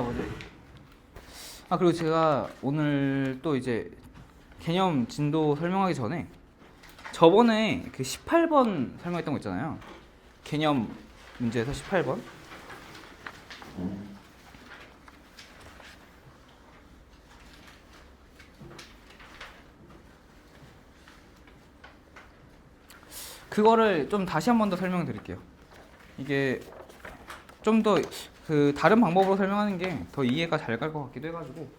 뭐지? 그리고 제가 오늘 또 이제 개념 진도 설명하기 전에 저번에 그 18번 설명했던 거 있잖아요. 개념 문제에서 18번. 그거를 좀 다시 한 번 더 설명을 드릴게요. 이게 좀 더 그 다른 방법으로 설명하는 게 더 이해가 잘 갈 것 같기도 해가지고.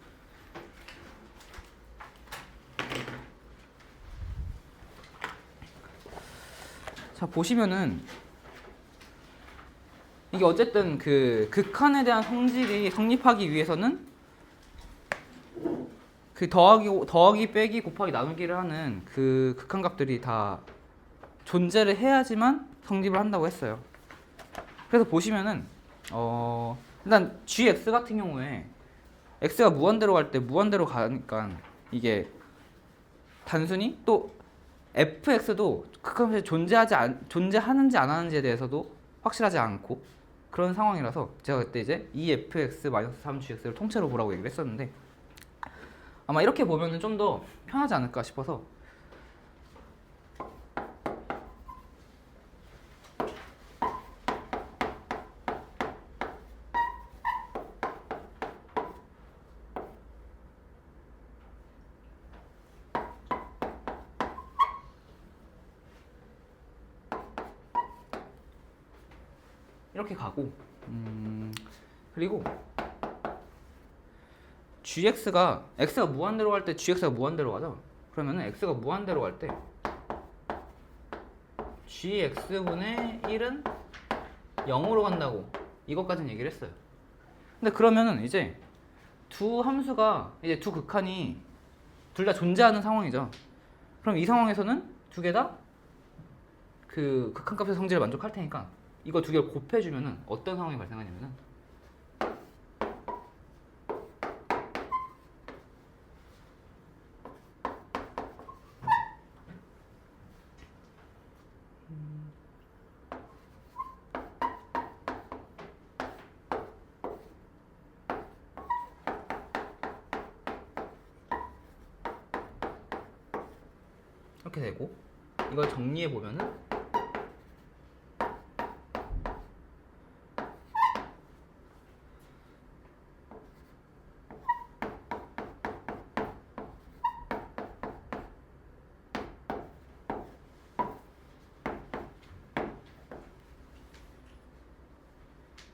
자, 보시면은 이게 어쨌든 그 극한에 대한 성질이 성립하기 위해서는 그 더하기 빼기 곱하기 나누기를 하는 그 극한값들이 다 존재를 해야지만 성립을 한다고 했어요. 그래서 보시면은 일단 gx 같은 경우에 x가 무한대로 갈 때 무한대로 가니까 이게 단순히 또 fx도 극한값이 존재하는지 안 하는지에 대해서도 확실하지 않고 그런 상황이라서 제가 그때 이제 2fx-3gx를 통째로 보라고 얘기를 했었는데 아마 이렇게 보면은 좀 더 편하지 않을까 싶어서 이렇게 가고 그리고 gx가 x가 무한대로 갈 때 gx가 무한대로 가죠. 그러면은 x가 무한대로 갈 때 gx분의 1은 0으로 간다고 이것까지는 얘기를 했어요. 근데 그러면은 이제 두 함수가 이제 두 극한이 둘 다 존재하는 상황이죠. 그럼 이 상황에서는 두 개 다 그 극한값의 성질을 만족할 테니까 이거 두 개를 곱해주면은 어떤 상황이 발생하냐면은 이렇게 되고 이걸 정리해 보면은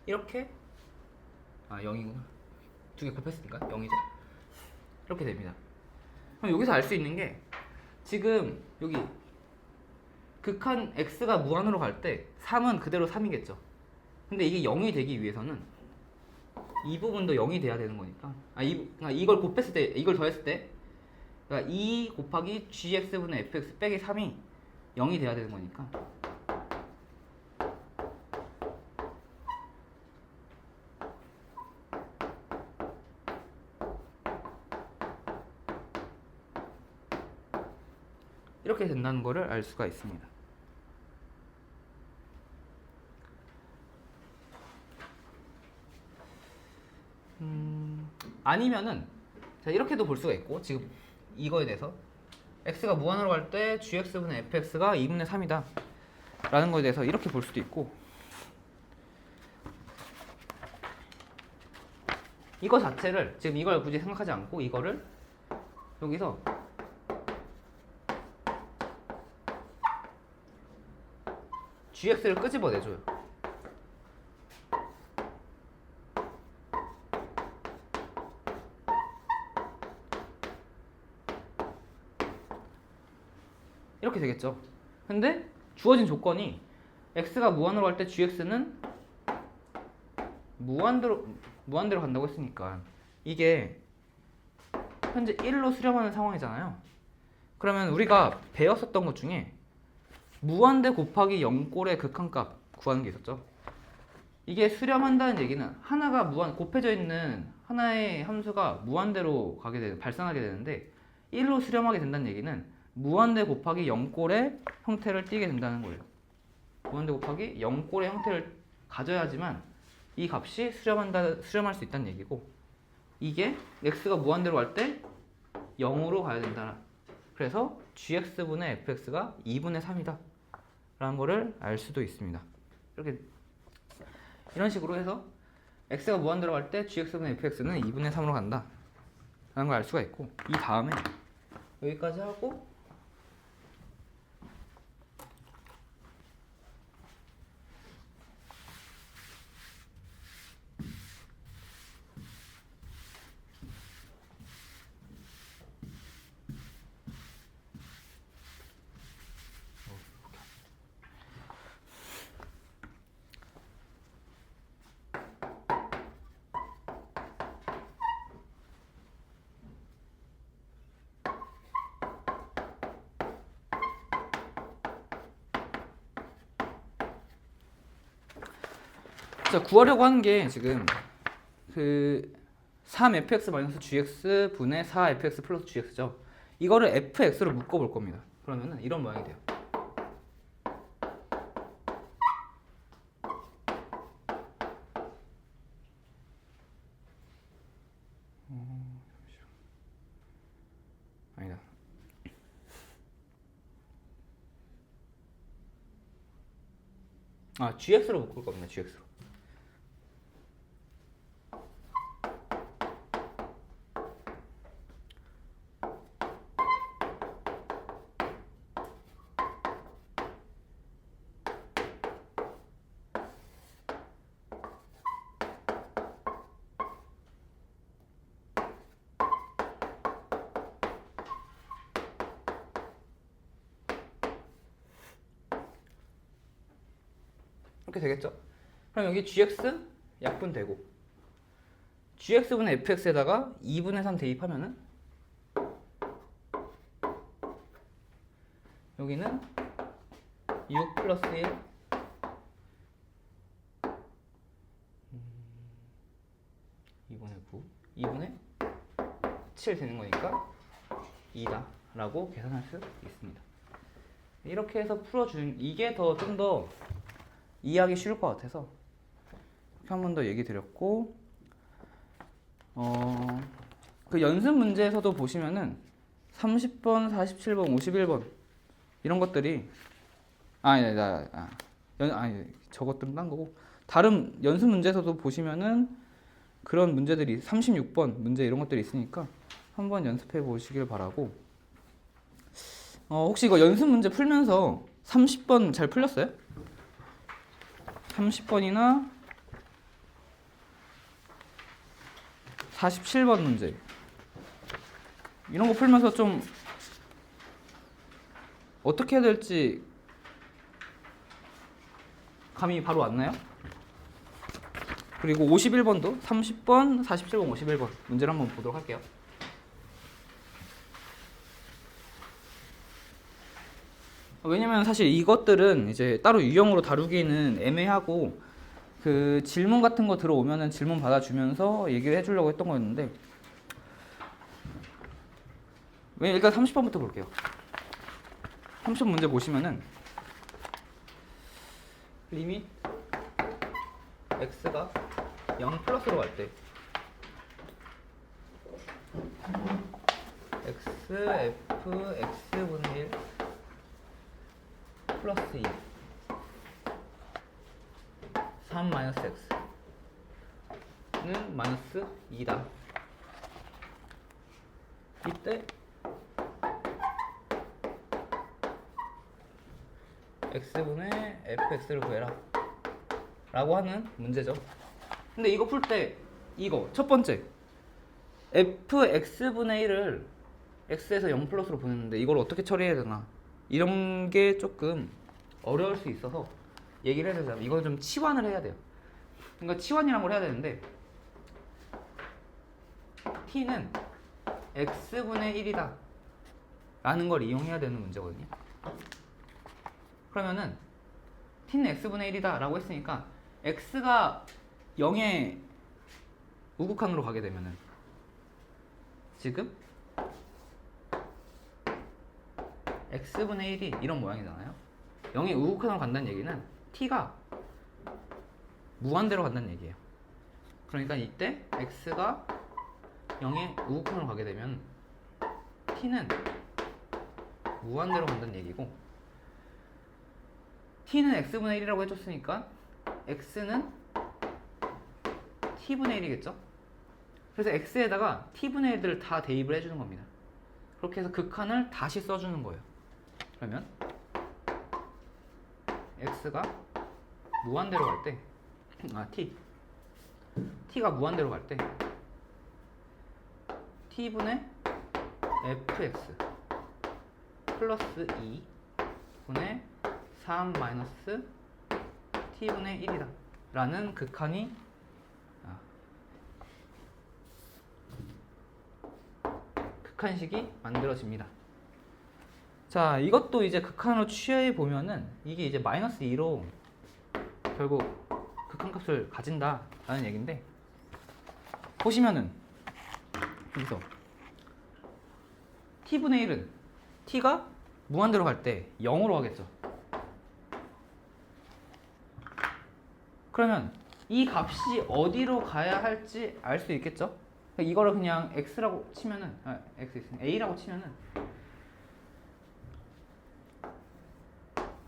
이렇게 0이구나. 두 개 곱했으니까 0이죠. 이렇게 됩니다. 그럼 여기서 알 수 있는 게 지금 여기 극한 x가 무한으로 갈 때 3은 그대로 3이겠죠. 근데 이게 0이 되기 위해서는 이 부분도 0이 돼야 되는 거니까 그러니까 이걸 곱했을 때 이걸 더했을 때 그러니까 2 곱하기 gx분의 fx 빼기 3이 0이 돼야 되는 거니까 이렇게 된다는 거를 알 수가 있습니다. 아니면은 자 이렇게도 볼 수가 있고 지금 이거에 대해서 x가 무한으로 갈 때 gx분의 fx가 2분의 3이다 라는 거에 대해서 이렇게 볼 수도 있고 이거 자체를 지금 이걸 굳이 생각하지 않고 이거를 여기서 gx를 끄집어내줘요. 이렇게 되겠죠. 근데 주어진 조건이 x가 무한으로 갈 때 gx는 무한대로 간다고 했으니까 이게 현재 1로 수렴하는 상황이잖아요. 그러면 우리가 배웠었던 것 중에 무한대 곱하기 0꼴의 극한값 구하는 게 있었죠. 이게 수렴한다는 얘기는 하나가 곱해져 있는 하나의 함수가 무한대로 발생하게 되는데 1로 수렴하게 된다는 얘기는 무한대 곱하기 0꼴의 형태를 띠게 된다는 거예요. 무한대 곱하기 0꼴의 형태를 가져야지만 이 값이 수렴할 수 있다는 얘기고, 이게 x가 무한대로 갈 때 0으로 가야 된다. 그래서 gx분의 fx가 2분의 3이다 라는 거를 알 수도 있습니다. 이렇게 이런 식으로 해서 x가 무한대로 갈 때 gx분의 fx는 2분의 3으로 간다 라는 걸 알 수가 있고, 이 다음에 여기까지 하고 자, 구하려고 하는 게 지금 그 3fx-gx 분의 4fx 플러스 gx죠. 이거를 fx로 묶어볼 겁니다. 그러면은 이런 모양이 돼요. 아니다. gx로 묶을 겁니다. gx로. 이렇게 되겠죠? 그럼 여기 gx 약분되고 gx분의 fx에다가 2분의 3 대입하면은 여기는 6 플러스 1 2분의 9 2분의 7 되는 거니까 2다 라고 계산할 수 있습니다. 이렇게 해서 풀어주는 이게 좀 더 이해하기 쉬울 것 같아서 한 번 더 얘기 드렸고, 그 연습 문제에서도 보시면은 30번, 47번, 51번 이런 것들이 저것들은 딴 거고, 다른 연습 문제에서도 보시면은 그런 문제들이 36번 문제 이런 것들이 있으니까 한번 연습해 보시길 바라고, 혹시 이거 연습 문제 풀면서 30번 잘 풀렸어요? 30번이나 47번 문제 이런 거 풀면서 좀 어떻게 해야 될지 감이 바로 왔나요? 그리고 51번도 30번, 47번, 51번 문제를 한번 보도록 할게요. 왜냐면 사실 이것들은 이제 따로 유형으로 다루기는 애매하고, 그 질문 같은 거 들어오면은 질문 받아주면서 얘기를 해주려고 했던 거였는데, 일단 30번부터 볼게요. 30번 문제 보시면은 리밋 x가 0 플러스로 갈 때 x, f, x분의 1 플러스 2 3 마이너스 x는 마이너스 2다. 이때 x분의 fx를 구해라 라고 하는 문제죠. 근데 이거 풀 때 이거 첫 번째 fx분의 1을 x에서 0 플러스로 보냈는데 이걸 어떻게 처리해야 되나, 이런 게 조금 어려울 수 있어서 얘기를 해야 되잖아요. 이건 좀 치환을 해야 돼요. 그러니까 치환이란 걸 해야 되는데, t는 x분의 1이다 라는 걸 이용해야 되는 문제거든요. 그러면은 t는 x분의 1이다 라고 했으니까 x가 0의 우극한으로 가게 되면은 지금 x분의 1이 이런 모양이잖아요. 0이 우극한으로 간다는 얘기는 t가 무한대로 간다는 얘기예요. 그러니까 이때 x가 0의 우극한으로 가게 되면 t는 무한대로 간다는 얘기고, t는 x분의 1이라고 해줬으니까 x는 t분의 1이겠죠? 그래서 x에다가 t분의 1을 다 대입을 해주는 겁니다. 그렇게 해서 극한을 다시 써주는 거예요. 그러면 x가 무한대로 갈 때, t가 무한대로 갈 때 t분의 fx 플러스 2분의 3 마이너스 t분의 1이다 라는 극한식이 만들어집니다. 자, 이것도 이제 극한으로 취해 보면은 이게 이제 마이너스 2로 결국 극한값을 가진다 라는 얘기인데, 보시면은 여기서 t분의 1은 t가 무한대로 갈 때 0으로 가겠죠. 그러면 이 값이 어디로 가야 할지 알 수 있겠죠? 이거를 그냥 x라고 치면은, a라고 치면은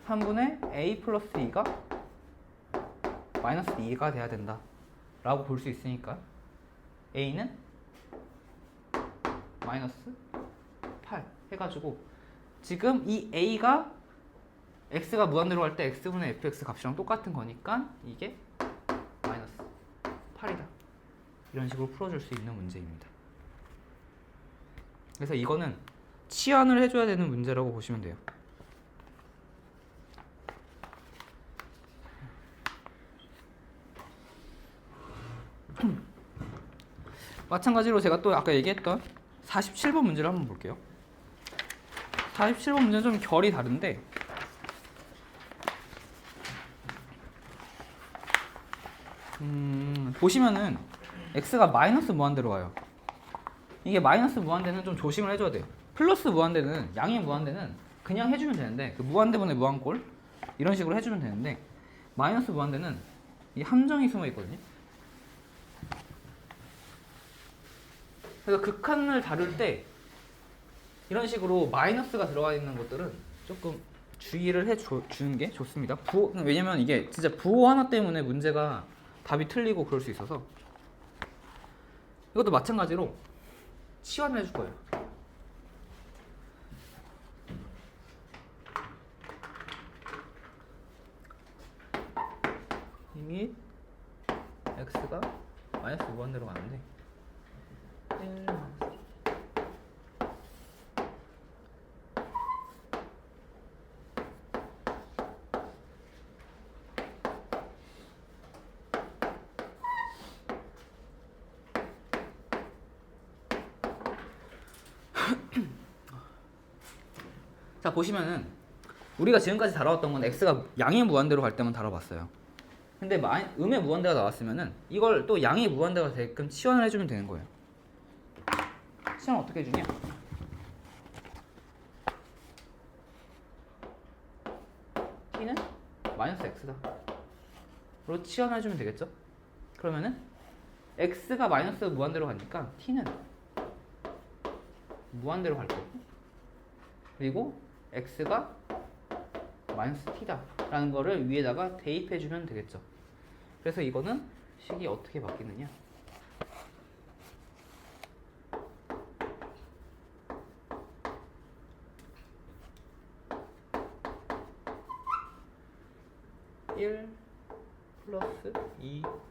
3분의 a 플러스 2가 마이너스 2가 돼야 된다 라고 볼 수 있으니까 a는 마이너스 8 해가지고, 지금 이 a가 x가 무한대로 갈 때 x분의 fx 값이랑 똑같은 거니까 이게 마이너스 8이다. 이런 식으로 풀어줄 수 있는 문제입니다. 그래서 이거는 치환을 해줘야 되는 문제라고 보시면 돼요. 마찬가지로 제가 또 아까 얘기했던 47번 문제를 한번 볼게요. 47번 문제는 좀 결이 다른데, 보시면은 x가 마이너스 무한대로 가요. 이게 마이너스 무한대는 좀 조심을 해줘야 돼요. 플러스 무한대는, 양의 무한대는 그냥 해주면 되는데, 그 무한대분의 무한꼴 이런 식으로 해주면 되는데, 마이너스 무한대는 이 함정이 숨어 있거든요. 그래서 극한을 다룰 때 이런 식으로 마이너스가 들어가 있는 것들은 조금 주의를 해주는 게 좋습니다. 왜냐면 이게 진짜 부호 하나 때문에 문제가 답이 틀리고 그럴 수 있어서. 이것도 마찬가지로 치환을 해줄 거예요. 이미 x가 마이너스 무한대로 가는데 1 자, 보시면은 우리가 지금까지 다뤄왔던 건 x가 양의 무한대로 갈 때만 다뤄봤어요. 근데 음의 무한대가 나왔으면은 이걸 또 양의 무한대가 되게끔 치환을 해주면 되는 거예요. 치환 어떻게 해주냐? t는 마이너스 x다 로 치환해주면 되겠죠? 그러면은 x가 마이너스 무한대로 가니까 t는 무한대로 갈 거고, 그리고 x가 마이너스 t다 라는 거를 위에다가 대입해주면 되겠죠. 그래서 이거는 식이 어떻게 바뀌느냐, (1) 플러스 2t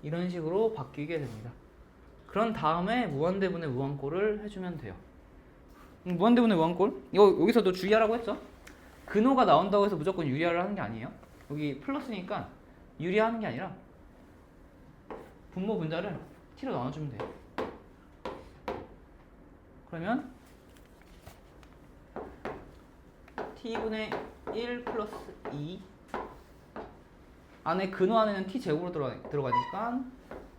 이런 식으로 바뀌게 됩니다. 그런 다음에 무한대분의 무한꼴을 해주면 돼요. 무한대분의 무한꼴? 이거 여기서도 주의하라고 했죠? 근호가 나온다고 해서 무조건 유리화를 하는 게 아니에요. 여기 플러스니까 유리화하는 게 아니라 분모 분자를 t로 나눠주면 돼요. 그러면 t분의 1 플러스 2 안에 근호 안에는 t 제곱으로 들어가니까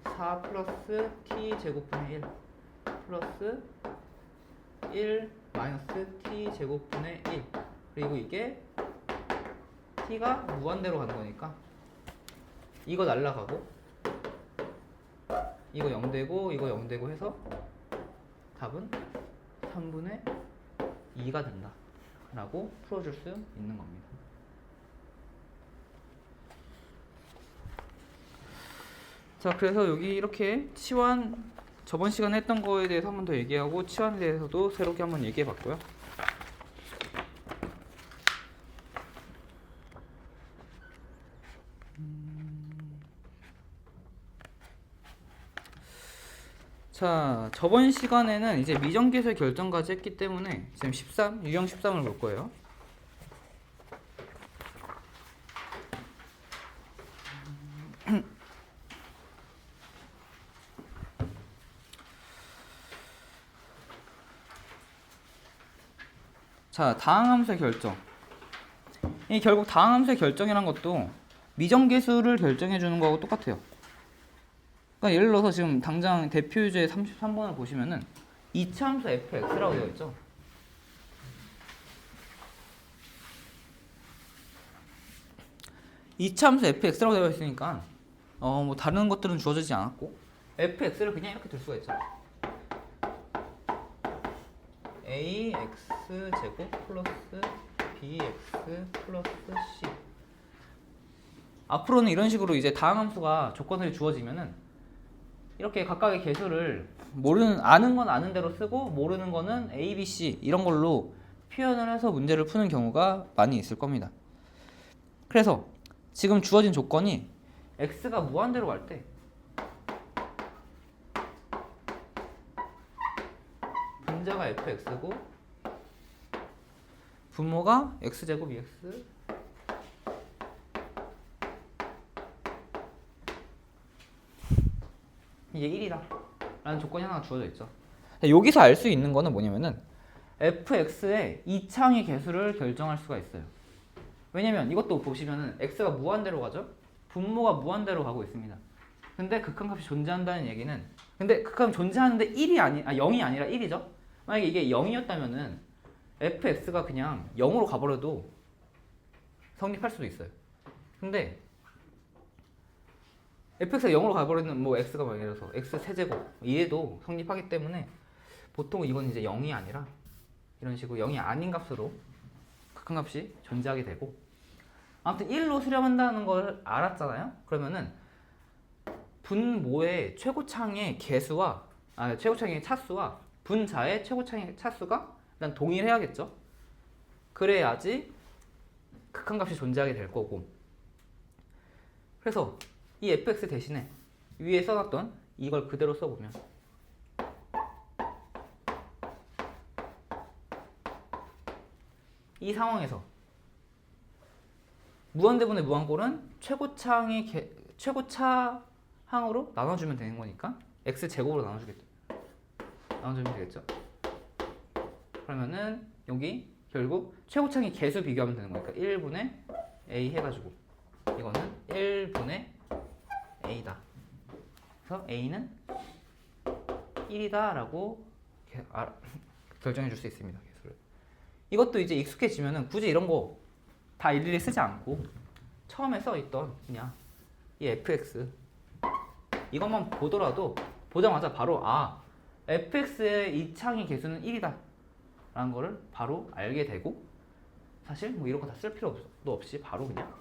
4 플러스 t 제곱분의 1 플러스 1 마이너스 t 제곱분의 1 그리고 이게 t가 무한대로 가는 거니까 이거 날라가고 이거 0되고 이거 0되고 해서 답은 3분의 2가 된다 라고 풀어줄 수 있는 겁니다. 자, 그래서 여기 이렇게 치환 저번 시간에 했던 거에 대해서 한 번 더 얘기하고 치환에 대해서도 새롭게 한번 얘기해 봤고요. 자, 저번 시간에는 이제 미정계수의 결정까지 했기 때문에 지금 13, 유형 13을 볼 거예요. 자, 다항함수의 결정. 이 결국 다항함수의 결정이란 것도 미정계수를 결정해 주는 거하고 똑같아요. 그러니까 예를 들어서 지금 당장 대표유제 33번을 보시면은 2차 함수 fx라고 되어 있죠. 이차 함수 fx라고 되어 있으니까 뭐 다른 것들은 주어지지 않았고 fx를 그냥 이렇게 들 수가 있죠. ax 제곱 플러스 bx 플러스 c. 앞으로는 이런 식으로 이제 다항함수가 조건들이 주어지면은 이렇게 각각의 개수를 아는 건 아는 대로 쓰고 모르는 거는 a, b, c 이런 걸로 표현을 해서 문제를 푸는 경우가 많이 있을 겁니다. 그래서 지금 주어진 조건이 x가 무한대로 갈 때 분자가 fx고 분모가 x제곱 2x 이게 1이다 라는 조건이 하나 주어져 있죠. 여기서 알 수 있는 거는 뭐냐면은 fx의 이차항의 개수를 결정할 수가 있어요. 왜냐면 이것도 보시면은 x가 무한대로 가죠. 분모가 무한대로 가고 있습니다. 근데 극한값이 존재한다는 얘기는 근데 극한값이 존재하는데 0이 아니라 1이죠. 만약에 이게 0이었다면은 fx가 그냥 0으로 가버려도 성립할 수도 있어요. 근데 fx가 0으로 가버리는 뭐 x가 막 예를 들어서 x 세제곱 이래도 성립하기 때문에 보통 이건 이제 0이 아니라 이런 식으로 0이 아닌 값으로 극한값이 존재하게 되고 아무튼 1로 수렴한다는 걸 알았잖아요. 그러면은 분모의 최고창의 개수와 최고창의 차수와 분자의 최고창의 차수가 일단 동일해야겠죠. 그래야지 극한값이 존재하게 될 거고 그래서 이 fx 대신에 위에 써놨던 이걸 그대로 써보면 이 상황에서 무한대분의 무한꼴은 최고차항으로 나눠주면 되는 거니까 x제곱으로 나눠주면 되겠죠. 그러면은 여기 결국 최고차항의 개수 비교하면 되는 거니까 1분의 a 해가지고 이거는 1분의 a다. 그래서 a는 1이다 라고 결정해 줄 수 있습니다. 개수를. 이것도 이제 익숙해지면은 굳이 이런 거 다 일일이 쓰지 않고 처음에 써있던 그냥 이 fx 이것만 보더라도 보자마자 바로 fx의 이차항의 개수는 1이다 라는 거를 바로 알게 되고 사실 뭐 이런 거 다 쓸 필요도 없이 바로 그냥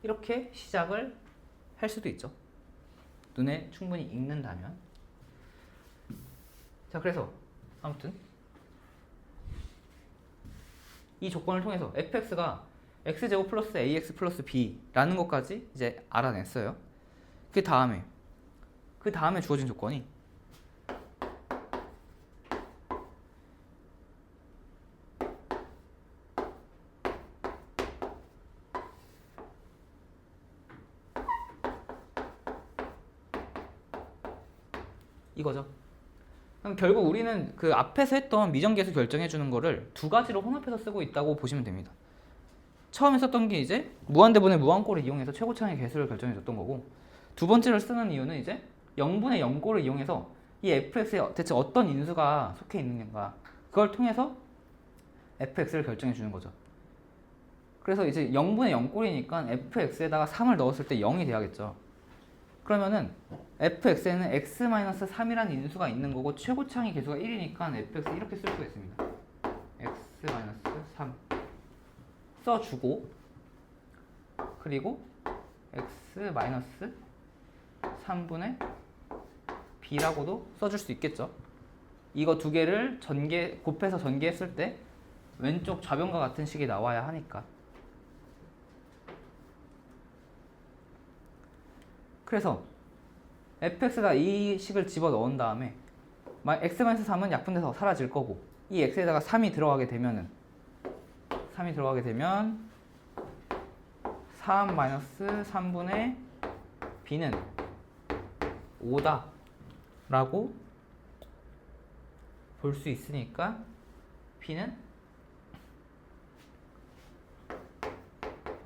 이렇게 시작을 할 수도 있죠. 눈에 충분히 익는다면. 자, 그래서 아무튼 이 조건을 통해서 fx가 x제곱 플러스 ax 플러스 b라는 것까지 이제 알아냈어요. 그 다음에 주어진 조건이 이거죠. 그럼 결국 우리는 그 앞에서 했던 미정계수 결정해 주는 거를 두 가지로 혼합해서 쓰고 있다고 보시면 됩니다. 처음에 썼던 게 이제 무한대분의 무한꼴을 이용해서 최고차의 개수를 결정해 줬던 거고, 두 번째로 쓰는 이유는 이제 0분의 0꼴을 이용해서 이 fx에 대체 어떤 인수가 속해 있는가, 그걸 통해서 fx를 결정해 주는 거죠. 그래서 이제 0분의 0꼴이니까 fx에다가 3을 넣었을 때 0이 돼야겠죠. 그러면은 fx에는 x-3이라는 인수가 있는 거고 최고차의 개수가 1이니까 fx 이렇게 쓸 수가 있습니다. x-3 써주고, 그리고 x-3분의 b라고도 써줄 수 있겠죠. 이거 두 개를 곱해서 전개했을 때 왼쪽 좌변과 같은 식이 나와야 하니까. 그래서 fx에다 이 식을 집어 넣은 다음에 x-3은 약분돼서 사라질 거고, 이 x에다가 3이 들어가게 되면 3-3분의 b는 5다 라고 볼 수 있으니까 b는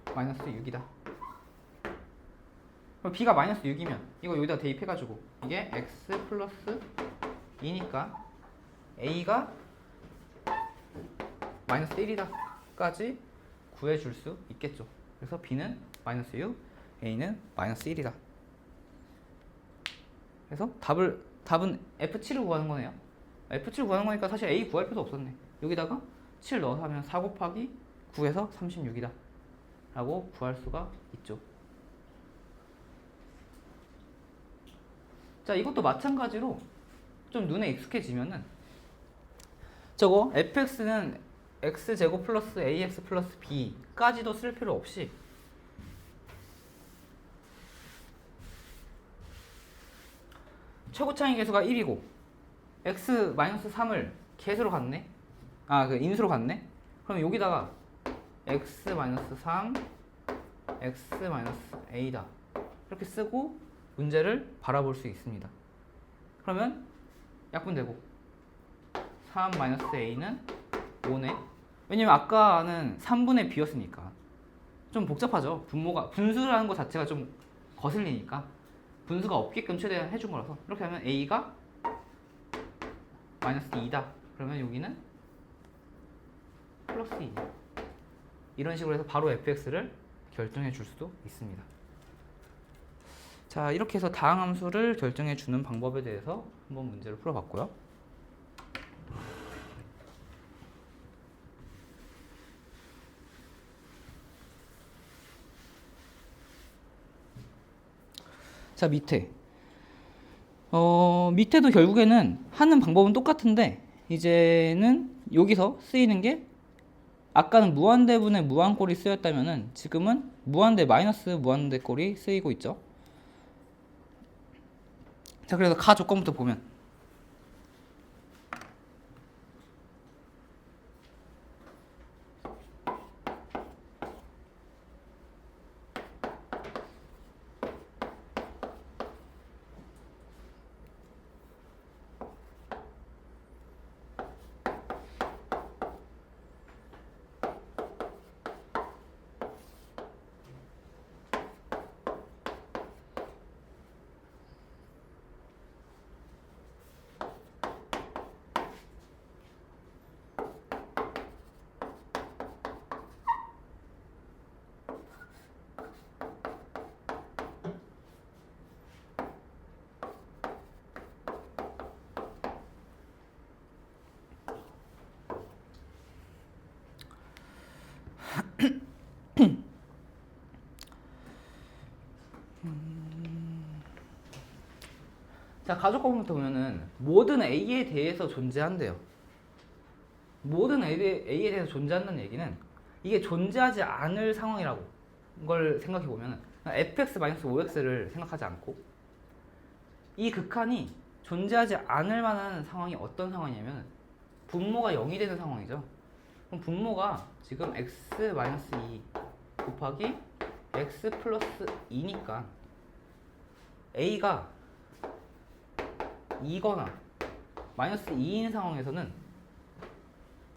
-6이다. 그럼 b가 -6이면 이거 여기다 대입해가지고 이게 x 플러스 2니까 a가 -1이다 까지 구해줄 수 있겠죠. 그래서 b는 -6, a는 -1이다. 그래서 답은 f7을 구하는 거네요. f7을 구하는 거니까 사실 a 구할 필요도 없었네. 여기다가 7 넣어서 하면 4 곱하기 9에서 36이다 라고 구할 수가 있죠. 자, 이것도 마찬가지로 좀 눈에 익숙해지면은 저거 fx는 x제곱 플러스 ax 플러스 b까지도 쓸 필요 없이 최고차의 개수가 1이고 x-3을 개수로 갖네? 그 인수로 갖네? 그럼 여기다가 x-3, x-a다 이렇게 쓰고 문제를 바라볼 수 있습니다. 그러면 약분되고 3-a는 5네. 왜냐면 아까는 3분의 b였으니까 좀 복잡하죠. 분수라는 것 자체가 좀 거슬리니까 분수가 없게끔 최대한 해준 거라서 이렇게 하면 a가 -2다. 그러면 여기는 플러스 2. 이런 식으로 해서 바로 fx를 결정해 줄 수도 있습니다. 자, 이렇게 해서 다항함수를 결정해 주는 방법에 대해서 한번 문제를 풀어봤고요. 자, 밑에도 결국에는 하는 방법은 똑같은데 이제는 여기서 쓰이는 게 아까는 무한대분의 무한꼴이 쓰였다면은 지금은 무한대 마이너스 무한대꼴이 쓰이고 있죠. 자, 그래서 가 조건부터 보면 자, 가족과부터 보면은 모든 A에 대해서 존재한대요. 모든 A에 대해서 존재한다는 얘기는 이게 존재하지 않을 상황이라고 걸 생각해 보면은 fx-5x를 생각하지 않고 이 극한이 존재하지 않을 만한 상황이 어떤 상황이냐면 분모가 0이 되는 상황이죠. 그럼 분모가 지금 x-2 곱하기 x 플러스 2니까 a가 2거나 마이너스 2인 상황에서는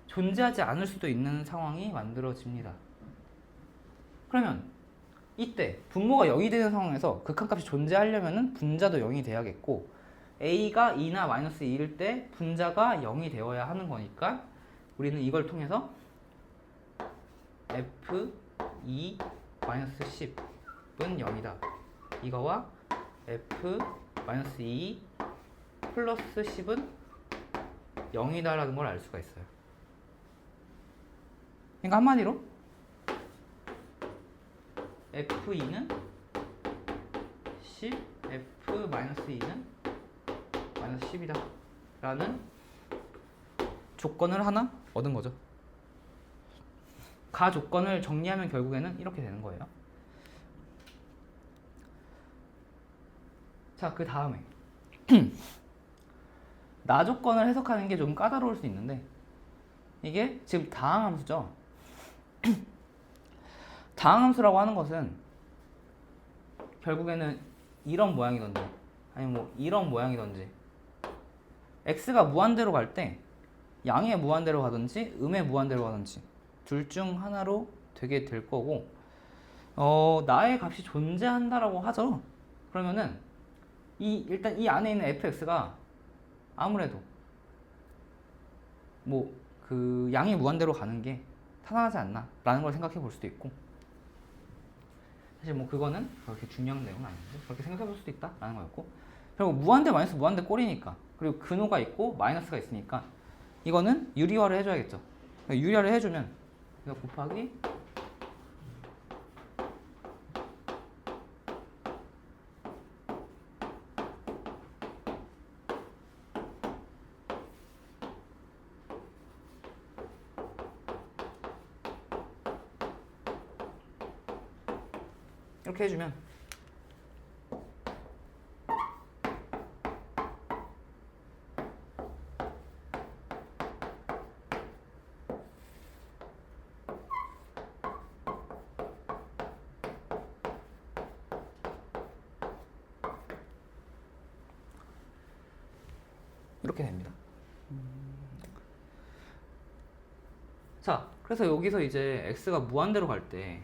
존재하지 않을 수도 있는 상황이 만들어집니다. 그러면 이때 분모가 0이 되는 상황에서 극한값이 존재하려면 분자도 0이 돼야겠고 a가 2나 마이너스 2일 때 분자가 0이 되어야 하는 거니까 우리는 이걸 통해서 f2 마이너스 10은 0이다. 이거와 f 마이너스 2 플러스 10은 0이다 라는 걸 알 수가 있어요. 그러니까 한마디로 f2는 10, f 마이너스 2는 마이너스 10이다 라는 조건을 하나 얻은 거죠. 가 조건을 정리하면 결국에는 이렇게 되는 거예요. 자, 그 다음에 나 조건을 해석하는 게 좀 까다로울 수 있는데 이게 지금 다항함수죠. 다항함수라고 하는 것은 결국에는 이런 모양이던지 아니면 뭐 이런 모양이던지 x가 무한대로 갈 때 양의 무한대로 가든지 음의 무한대로 가든지 둘 중 하나로 되게 될 거고 나의 값이 존재한다라고 하죠. 그러면은 일단 이 안에 있는 fx가 아무래도 뭐 그 양이 무한대로 가는 게 타당하지 않나 라는 걸 생각해 볼 수도 있고 사실 뭐 그거는 그렇게 중요한 내용은 아닌데 그렇게 생각해 볼 수도 있다 라는 거였고 그리고 무한대 마이너스 무한대 꼴이니까 그리고 근호가 있고 마이너스가 있으니까 이거는 유리화를 해줘야겠죠. 유리화를 해주면 이거 곱하기 이렇게 해주면 이렇게 됩니다. 자, 그래서 여기서 이제 x가 무한대로 갈 때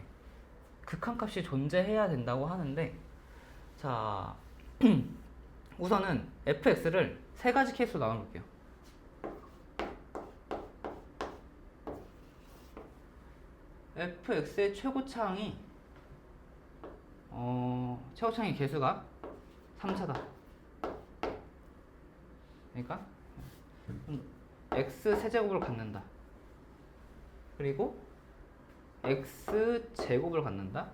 극한값이 존재해야 된다고 하는데 자 우선은 fx를 세 가지 케이스로 나눠볼게요. fx의 최고차항이 최고차항의 개수가 3차다. 그러니까 x 세제곱을 갖는다. 그리고 x 제곱을 갖는다.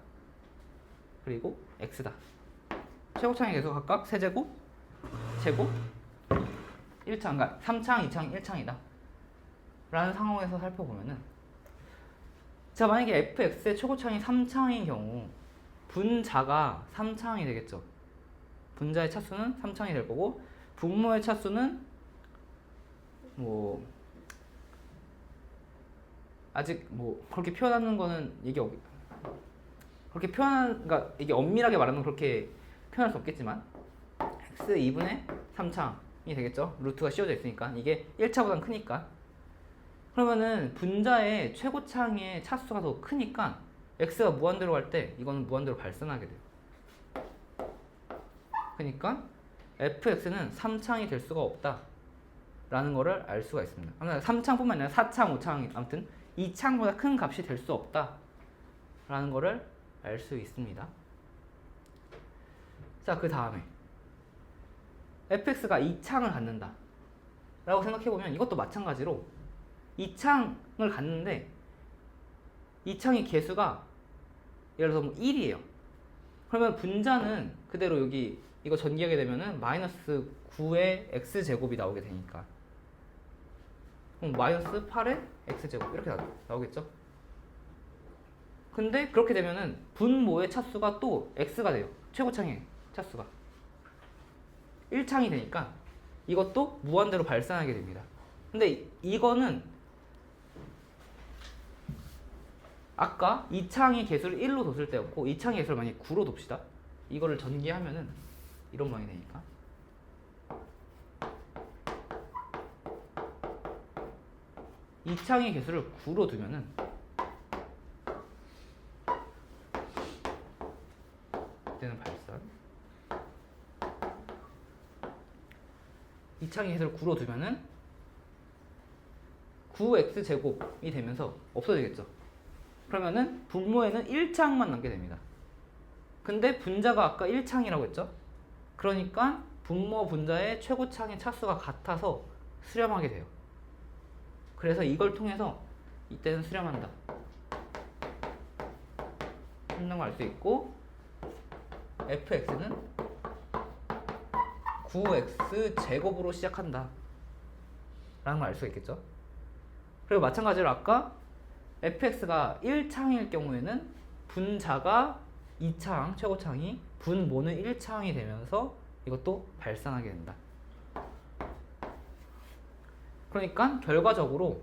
그리고 x다. 최고차항의 개수가 각각 세제곱, 제곱, 1창, 그러니까 3창, 2창, 1창이다 라는 상황에서 살펴보면은 자, 만약에 fx의 최고차항이 3창인 경우 분자가 3창이 되겠죠. 분자의 차수는 3창이 될 거고 분모의 차수는 뭐 아직 뭐 그렇게 표현하는 거는 이게 그렇게 그러니까 이게 엄밀하게 말하면 그렇게 표현할 수 없겠지만 x 2분의 3창이 되겠죠. 루트가 씌워져 있으니까 이게 1차보다는 크니까 그러면은 분자의 최고차항의 차수가 더 크니까 x가 무한대로 갈 때 이거는 무한대로 발산하게 돼요. 그러니까 fx는 3창이 될 수가 없다 라는 거를 알 수가 있습니다. 3창뿐만 아니라 4창, 5창 아무튼 2창보다 큰 값이 될 수 없다 라는 거를 알 수 있습니다. 자, 그 다음에 fx가 2창을 갖는다 라고 생각해보면 이것도 마찬가지로 2창을 갖는데 2창의 개수가 예를 들어서 1이에요. 그러면 분자는 그대로 여기 이거 전개하게 되면은 마이너스 9의 x제곱이 나오게 되니까 그럼 마이너스 8의 x제곱 이렇게 나오겠죠. 근데 그렇게 되면은 분모의 차수가 또 x가 돼요. 최고창의 차수가 1창이 되니까 이것도 무한대로 발산하게 됩니다. 근데 이거는 아까 2창의 개수를 1로 뒀을 때였고 2창의 개수를 만약에 9로 둡시다. 이거를 전개하면은 이런 모양이 되니까 이창의 개수를 9로 두면은 이때는 발산. 이창의 개수를 9로 두면은 9x 제곱이 되면서 없어지겠죠. 그러면은 분모에는 1창만 남게 됩니다. 근데 분자가 아까 1창이라고 했죠. 그러니까 분모 분자의 최고창의 차수가 같아서 수렴하게 돼요. 그래서 이걸 통해서 이때는 수렴한다 한다는 걸 알 수 있고, fx는 9x 제곱으로 시작한다 라는 걸 알 수 있겠죠. 그리고 마찬가지로 아까 fx가 1창일 경우에는 분자가 2창, 최고창이 분모는 1창이 되면서 이것도 발산하게 된다. 그러니까 결과적으로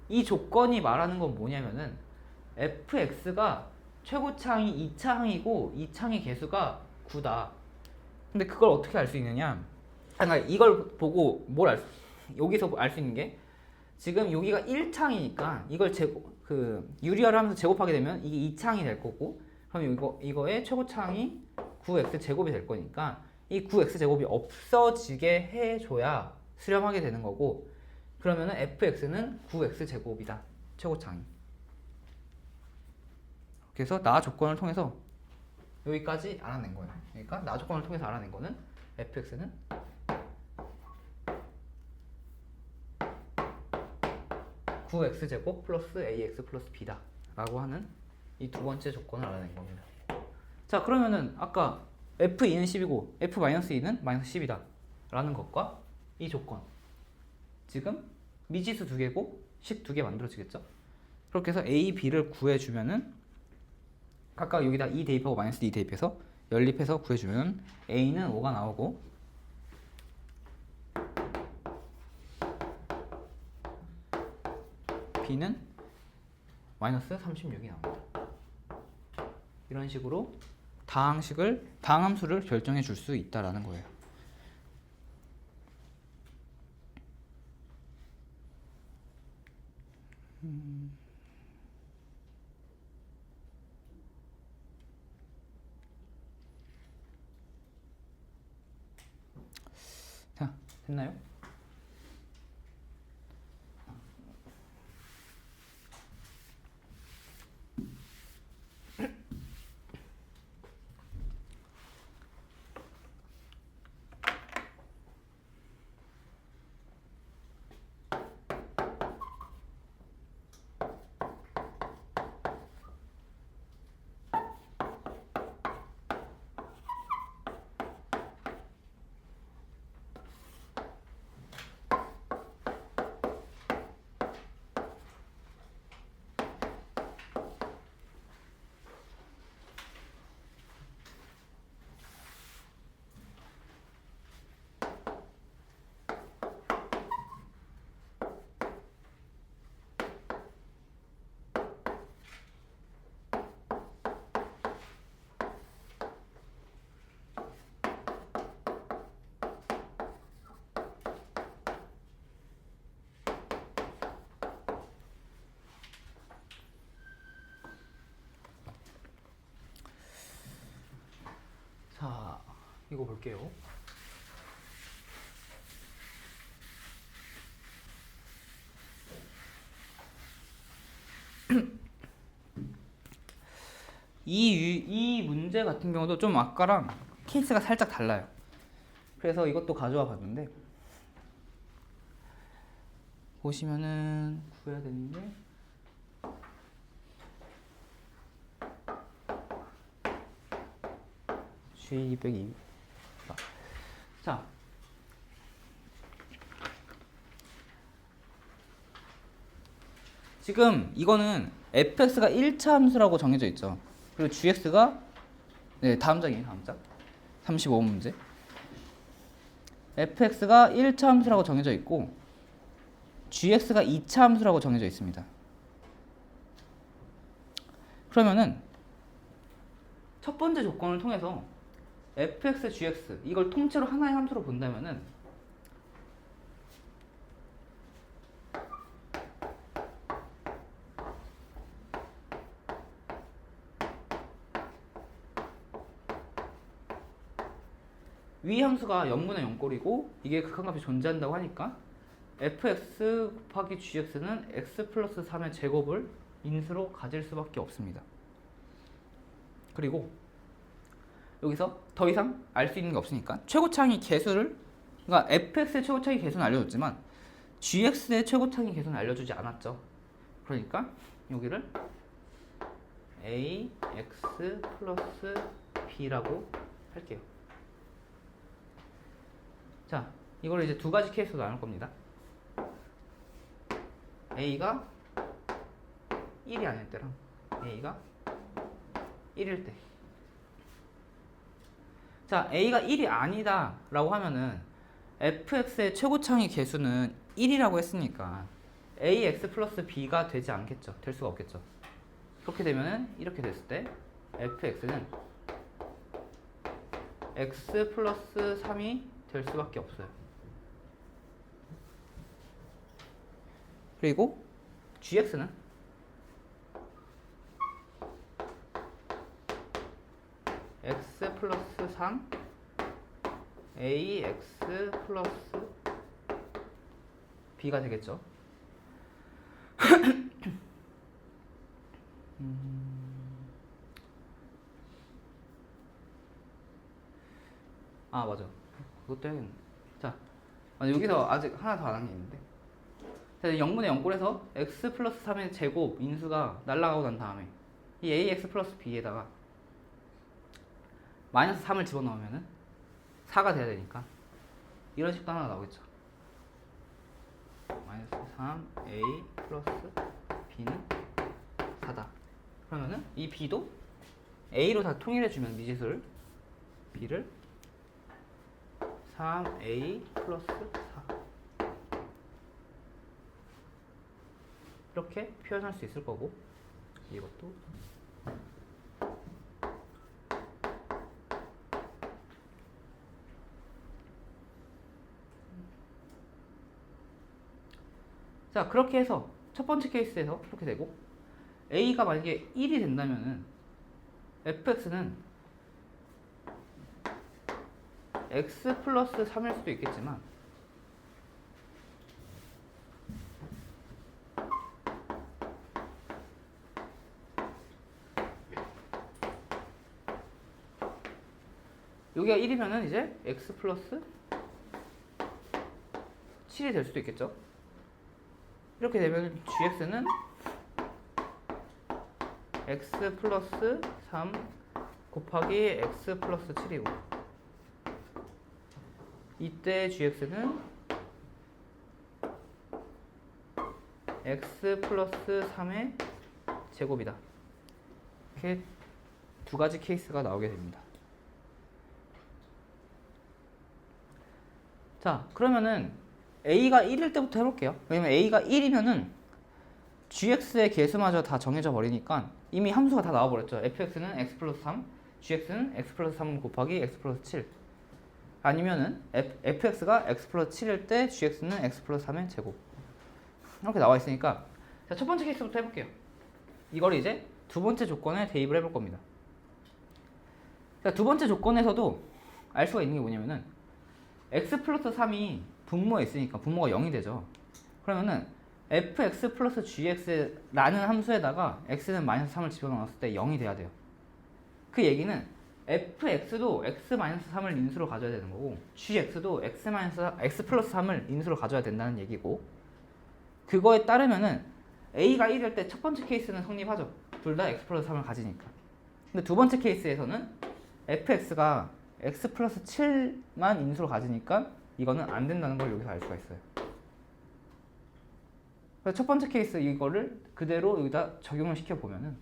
이 조건이 말하는 건 뭐냐면은 fx가 최고창이 2창이고 2창의 개수가 9다. 근데 그걸 어떻게 알 수 있느냐? 그러니까 이걸 보고 여기서 알 수 있는 게, 지금 여기가 1창이니까 이걸 유리화를 하면서 제곱하게 되면 이게 2창이 될 거고, 그럼 이거의 최고창이 9x 제곱이 될 거니까 이 9x 제곱이 없어지게 해줘야 수렴하게 되는 거고, 그러면은 fx는 9x 제곱이다, 최고창이. 그래서 나 조건을 통해서 여기까지 알아낸 거예요. 그러니까 나 조건을 통해서 알아낸 거는 fx는 9x 제곱 플러스 ax 플러스 b다 라고 하는 이 두 번째 조건을 알아낸 겁니다. 자, 그러면은 아까 f2는 10이고 f-2는 마이너스 10이다 라는 것과 이 조건, 지금 미지수 2개고 식 2개 만들어지겠죠. 그렇게 해서 a, b를 구해주면은 각각 여기다 2 대입하고 마이너스 2 대입해서 연립해서 구해주면 a는 5가 나오고 b는 마이너스 36이 나옵니다. 이런 식으로 다항함수를 결정해 줄 수 있다라는 거예요. 자, 됐나요? 자, 이거 볼게요. 이 문제 같은 경우도 좀 아까랑 케이스가 살짝 달라요. 그래서 이것도 가져와 봤는데, 보시면은 구해야 되는데, G202. 자, 지금 이거는 fx가 1차 함수라고 정해져 있죠. 그리고 gx가, 네, 다음 장이에요. 다음 장 35문제. fx가 1차 함수라고 정해져 있고 gx가 2차 함수라고 정해져 있습니다. 그러면은 첫 번째 조건을 통해서 fx, gx 이걸 통째로 하나의 함수로 본다면은 위 함수가 0분의 0꼴이고 이게 극한값이 존재한다고 하니까 fx 곱하기 gx는 x 플러스 3의 제곱을 인수로 가질 수밖에 없습니다. 그리고 여기서 더 이상 알 수 있는 게 없으니까 최고차항의 개수를, 그러니까 fx의 최고차항의 개수는 알려줬지만 gx의 최고차항의 개수는 알려주지 않았죠. 그러니까 여기를 ax 플러스 b라고 할게요. 자, 이걸 이제 두 가지 케이스로 나눌 겁니다. a가 1이 아닐 때랑 a가 1일 때. 자, a가 1이 아니다 라고 하면은 fx의 최고차항의 개수는 1이라고 했으니까 ax 플러스 b가 되지 않겠죠. 될 수가 없겠죠. 그렇게 되면은 이렇게 됐을 때 fx는 x 플러스 3이 될 수밖에 없어요. 그리고 gx는 x 플러스 3 ax 플러스 b가 되겠죠. 아, 맞아. 그것도 해야겠네. 자, 여기서 아직 하나 더 안 한 게 있는데, 자, 0분의 0꼴에서 x 플러스 3의 제곱 인수가 날아가고 난 다음에 이 ax 플러스 b에다가 마이너스 3을 집어넣으면은 4가 돼야 되니까 이런 식도 하나 나오겠죠. 마이너스 3a 플러스 b는 4다. 그러면은 이 b도 a로 다 통일해주면 미지수를 b를 3a 플러스 4 이렇게 표현할 수 있을 거고, 이것도 자, 그렇게 해서 첫 번째 케이스에서 그렇게 되고, a가 만약에 1이 된다면은 fx는 x 플러스 3일 수도 있겠지만 여기가 1이면은 이제 x 플러스 7이 될 수도 있겠죠. 이렇게 되면 gx는 x 플러스 3 곱하기 x 플러스 7이고, 이때 gx는 x 플러스 3의 제곱이다. 이렇게 두 가지 케이스가 나오게 됩니다. 자, 그러면은 a가 1일 때부터 해볼게요. 왜냐면 a가 1이면은 gx의 개수마저 다 정해져 버리니까 이미 함수가 다 나와버렸죠. fx는 x 플러스 3, gx는 x 플러스 3 곱하기 x 플러스 7. 아니면은 fx가 x 플러스 7일 때 gx는 x 플러스 3의 제곱. 이렇게 나와 있으니까, 자, 첫 번째 케이스부터 해볼게요. 이걸 이제 두 번째 조건에 대입을 해볼 겁니다. 자, 두 번째 조건에서도 알 수가 있는 게 뭐냐면은 x 플러스 3이 분모에 있으니까 분모가 0이 되죠. 그러면은 fx 플러스 gx라는 함수에다가 x는 마이너스 3을 집어넣었을 때 0이 돼야 돼요. 그 얘기는 fx도 x-3을 인수로 가져야 되는 거고, gx도 x 플러스 3을 인수로 가져야 된다는 얘기고, 그거에 따르면은 a가 1일 때 첫 번째 케이스는 성립하죠. 둘 다 x 플러스 3을 가지니까. 근데 두 번째 케이스에서는 fx가 x 플러스 7만 인수로 가지니까 이거는 안 된다는 걸 여기서 알 수가 있어요. 그래서 첫 번째 케이스 이거를 그대로 여기다 적용을 시켜보면은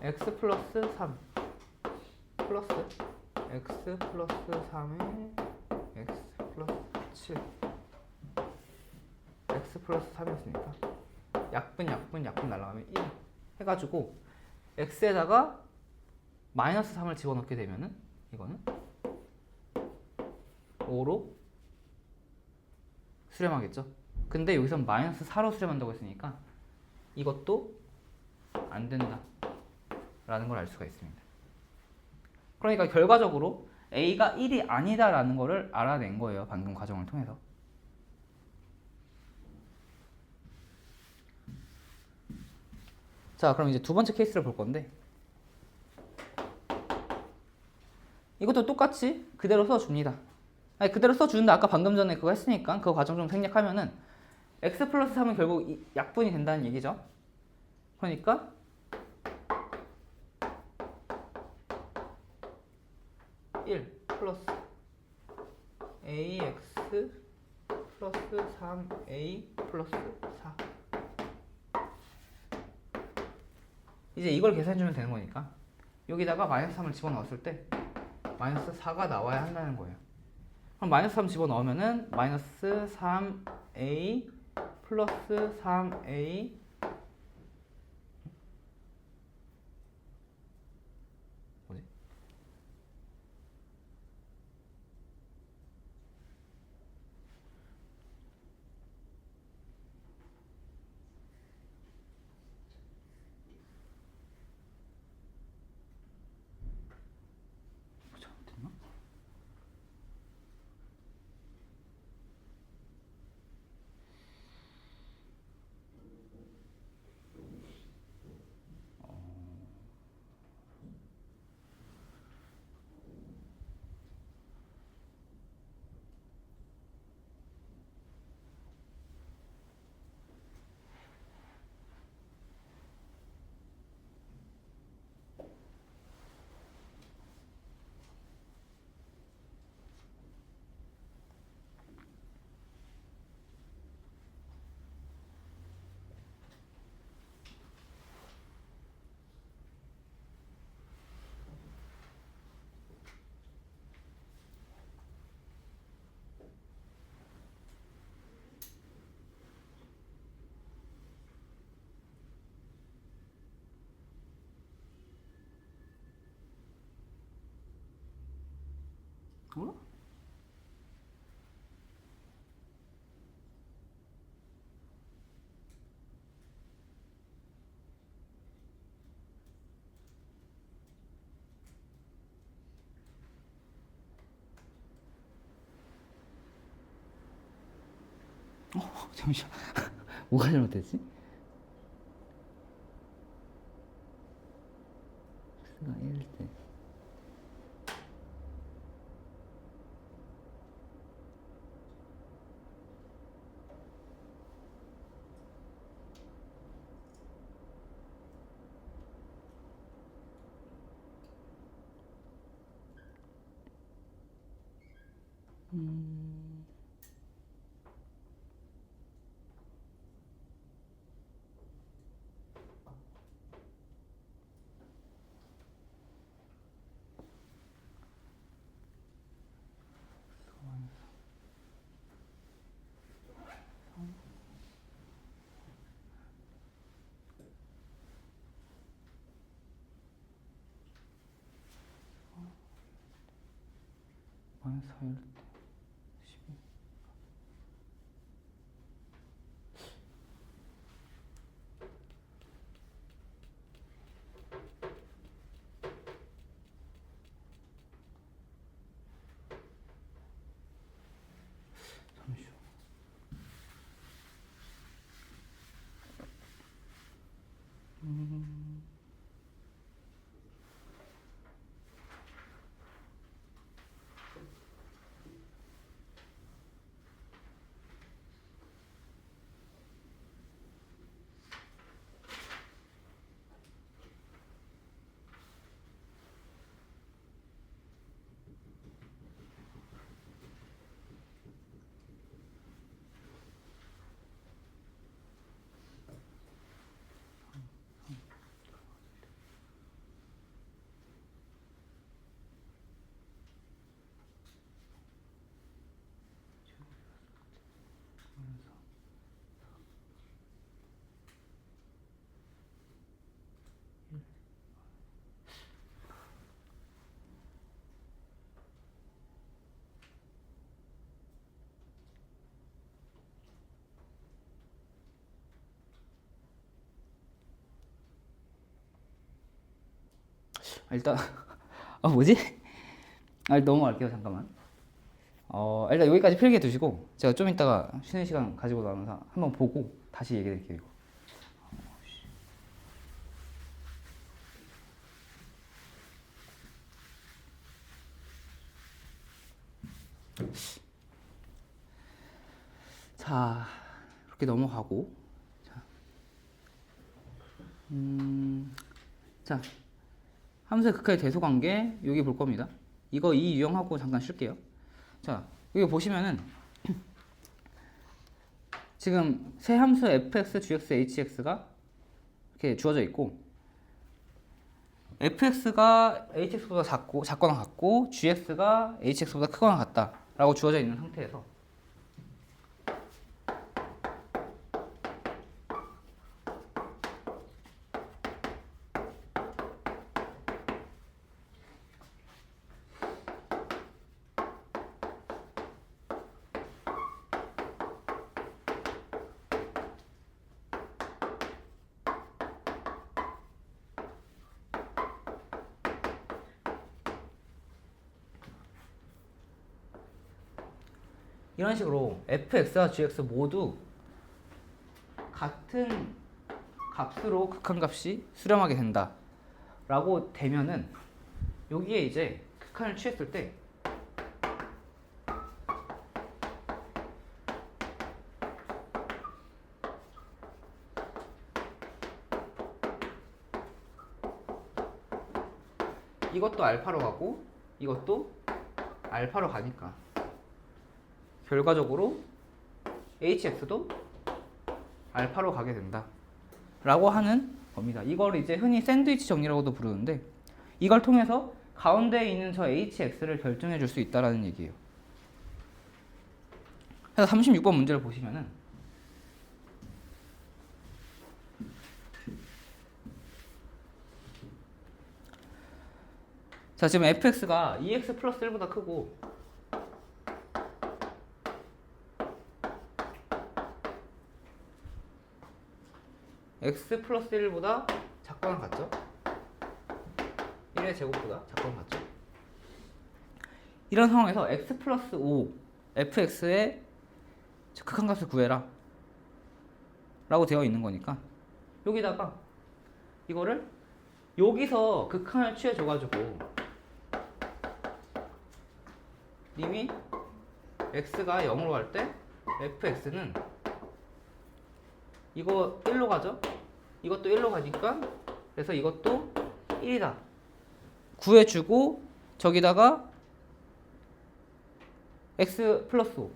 x 플러스 3 플러스 x 플러스 3에 x 플러스 7 x 플러스 3이었으니까 약분 날라가면 1 해가지고 x에다가 마이너스 3을 집어넣게 되면은 이거는 5로 수렴하겠죠. 근데 여기서 마이너스 4로 수렴한다고 했으니까 이것도 안 된다 라는 걸 알 수가 있습니다. 그러니까 결과적으로 A가 1이 아니다 라는 거를 알아낸 거예요. 방금 과정을 통해서. 자, 그럼 이제 두 번째 케이스를 볼 건데, 이것도 똑같이 그대로 써줍니다. 아니, 그대로 써주는데 아까 방금 전에 그거 했으니까 그 과정 좀 생략하면은 x 플러스 3은 결국 약분이 된다는 얘기죠. 그러니까 1 플러스 ax 플러스 3a 플러스 4. 이제 이걸 계산해주면 되는 거니까 여기다가 마이너스 3을 집어넣었을 때 마이너스 4가 나와야 한다는 거예요. 그럼 마이너스 3 집어넣으면은 마이너스 3a 플러스 3a 뭐지? 잘못됐나? 뭐야? 잠시만. 뭐가 잘못됐지? x가 1일 때 마이너스 4일 때 12. 잠시만. 일단 뭐지? 넘어갈게요. 잠깐만. 일단 여기까지 필기해 두시고 제가 좀 이따가 쉬는 시간 가지고 나면서 한번 보고 다시 얘기해 드릴게요. 이거. 자, 이렇게 넘어가고 자, 함수의 극한의 대소관계 여기 볼 겁니다. 이거 이 유형하고 잠깐 쉴게요. 자, 여기 보시면은 지금 세 함수 fx, gx, hx가 이렇게 주어져 있고 fx가 hx보다 작거나 같고 gx가 hx보다 크거나 같다라고 주어져 있는 상태에서 이런 식으로 fx와 gx 모두 같은 값으로 극한값이 수렴하게 된다 라고 되면은 여기에 이제 극한을 취했을 때 이것도 알파로 가고 이것도 알파로 가니까 결과적으로 hx도 알파로 가게 된다 라고 하는 겁니다. 이걸 이제 흔히 샌드위치 정리라고도 부르는데 이걸 통해서 가운데에 있는 저 hx를 결정해 줄 수 있다라는 얘기예요. 그래서 36번 문제를 보시면은 자, 지금 fx가 2x 플러스 1보다 크고 x 플러스 1보다 작거나 같죠? 1의 제곱보다 작거나 같죠? 이런 상황에서 x 플러스 5 fx의 극한값을 구해라 라고 되어 있는 거니까 여기다가 이거를 여기서 극한을 취해줘가지고 님이 x가 0으로 갈 때 fx는 이거 1로 가죠? 이것도 1로 가니까 그래서 이것도 1이다 구해주고 저기다가 x 플러스 5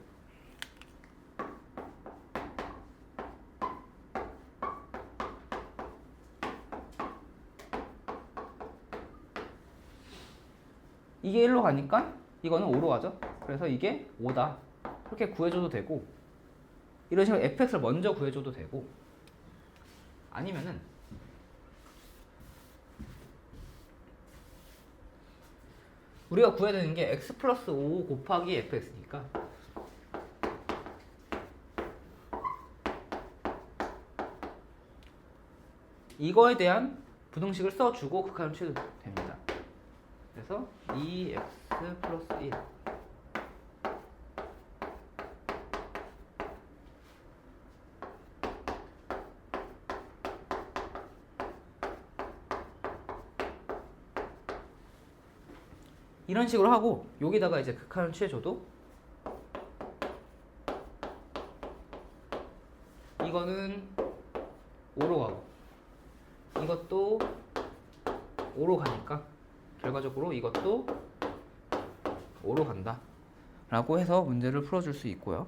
이게 1로 가니까 이거는 5로 가죠? 그래서 이게 5다 그렇게 구해줘도 되고 이런 식으로 fx를 먼저 구해줘도 되고 아니면은 우리가 구해야 되는 게 x 플러스 5 곱하기 fx니까 이거에 대한 부등식을 써주고 극한을 취해도 됩니다. 그래서 2x 플러스 1 이런 식으로 하고 여기다가 이제 극한을 취해줘도 이거는 5로 가고 이것도 5로 가니까 결과적으로 이것도 5로 간다 라고 해서 문제를 풀어줄 수 있고요.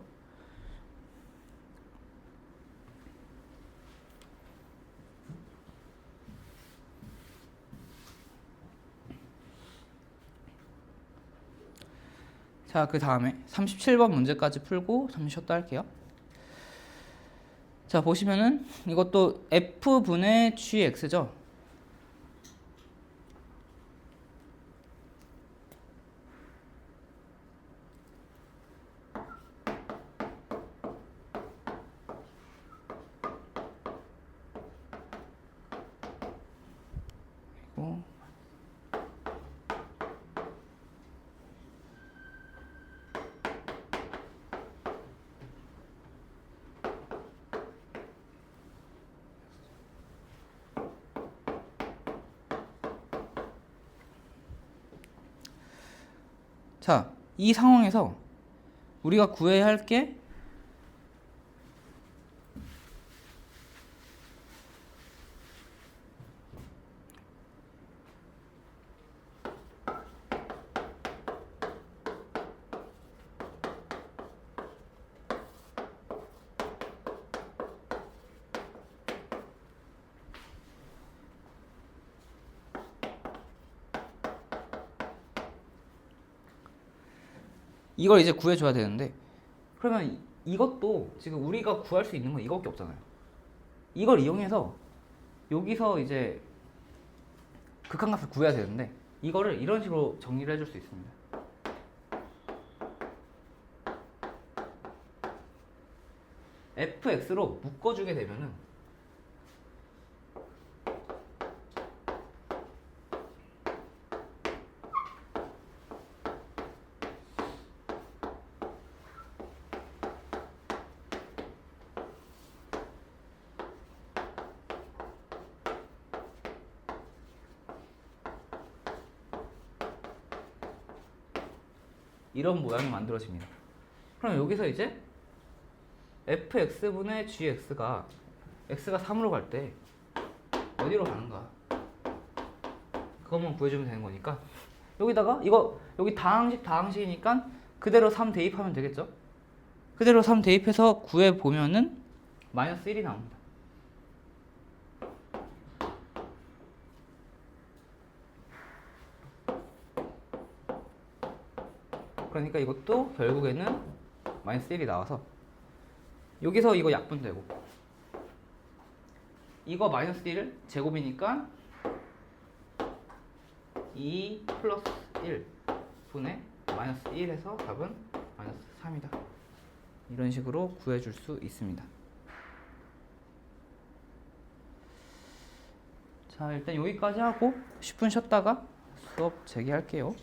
자, 그 다음에 37번 문제까지 풀고 잠시 쉬었다 할게요. 자, 보시면은 이것도 f분의 gx죠. 그리고 자, 이 상황에서 우리가 구해야 할 게 이걸 이제 구해줘야 되는데, 그러면 이것도 지금 우리가 구할 수 있는 건 이거밖에 없잖아요. 이걸 이용해서 여기서 이제 극한값을 구해야 되는데, 이거를 이런 식으로 정리를 해줄 수 있습니다. fx로 묶어주게 되면은 이런 모양이 만들어집니다. 그럼 여기서 이제 fx분의 gx가 x가 3으로 갈 때 어디로 가는가, 그것만 구해주면 되는 거니까 여기다가 이거 여기 다항식이니까 그대로 3 대입하면 되겠죠. 그대로 3 대입해서 구해보면은 마이너스 1이 나옵니다. 그러니까 이것도 결국에는 마이너스 1이 나와서 여기서 이거 약분되고, 이거 마이너스 1 제곱이니까 2 플러스 1 분의 마이너스 1에서 답은 마이너스 3이다. 이런 식으로 구해줄 수 있습니다. 자, 일단 여기까지 하고 10분 쉬었다가 수업 재개할게요.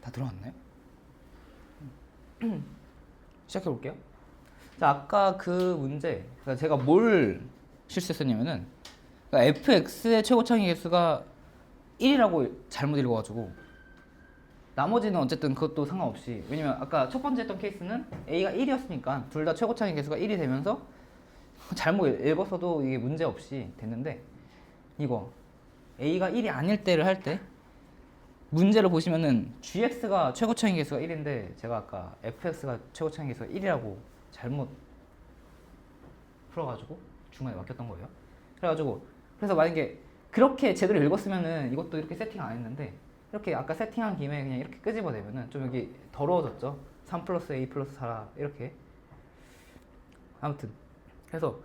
다 들어왔네. 시작해 볼게요. 자, 아까 그 문제, 그러니까 제가 뭘 실수했었냐면은, 그러니까 fx의 최고차항의 개수가 1이라고 잘못 읽어가지고, 나머지는 어쨌든 그것도 상관없이, 왜냐면 아까 첫 번째 했던 케이스는 a가 1이었으니까 둘 다 최고차항의 개수가 1이 되면서 잘못 읽었어도 이게 문제 없이 됐는데, 이거 a가 1이 아닐 때를 할 때 문제를 보시면은 gx가 최고차항의 개수가 1인데 제가 아까 fx가 최고차항의 개수가 1이라고 잘못 풀어가지고 중간에 막혔던 거예요. 그래서 만약에 그렇게 제대로 읽었으면은 이것도 이렇게 세팅 안 했는데, 이렇게 아까 세팅한 김에 그냥 이렇게 끄집어내면은 좀 여기 더러워졌죠. 3 플러스 a 플러스 4 이렇게. 아무튼 그래서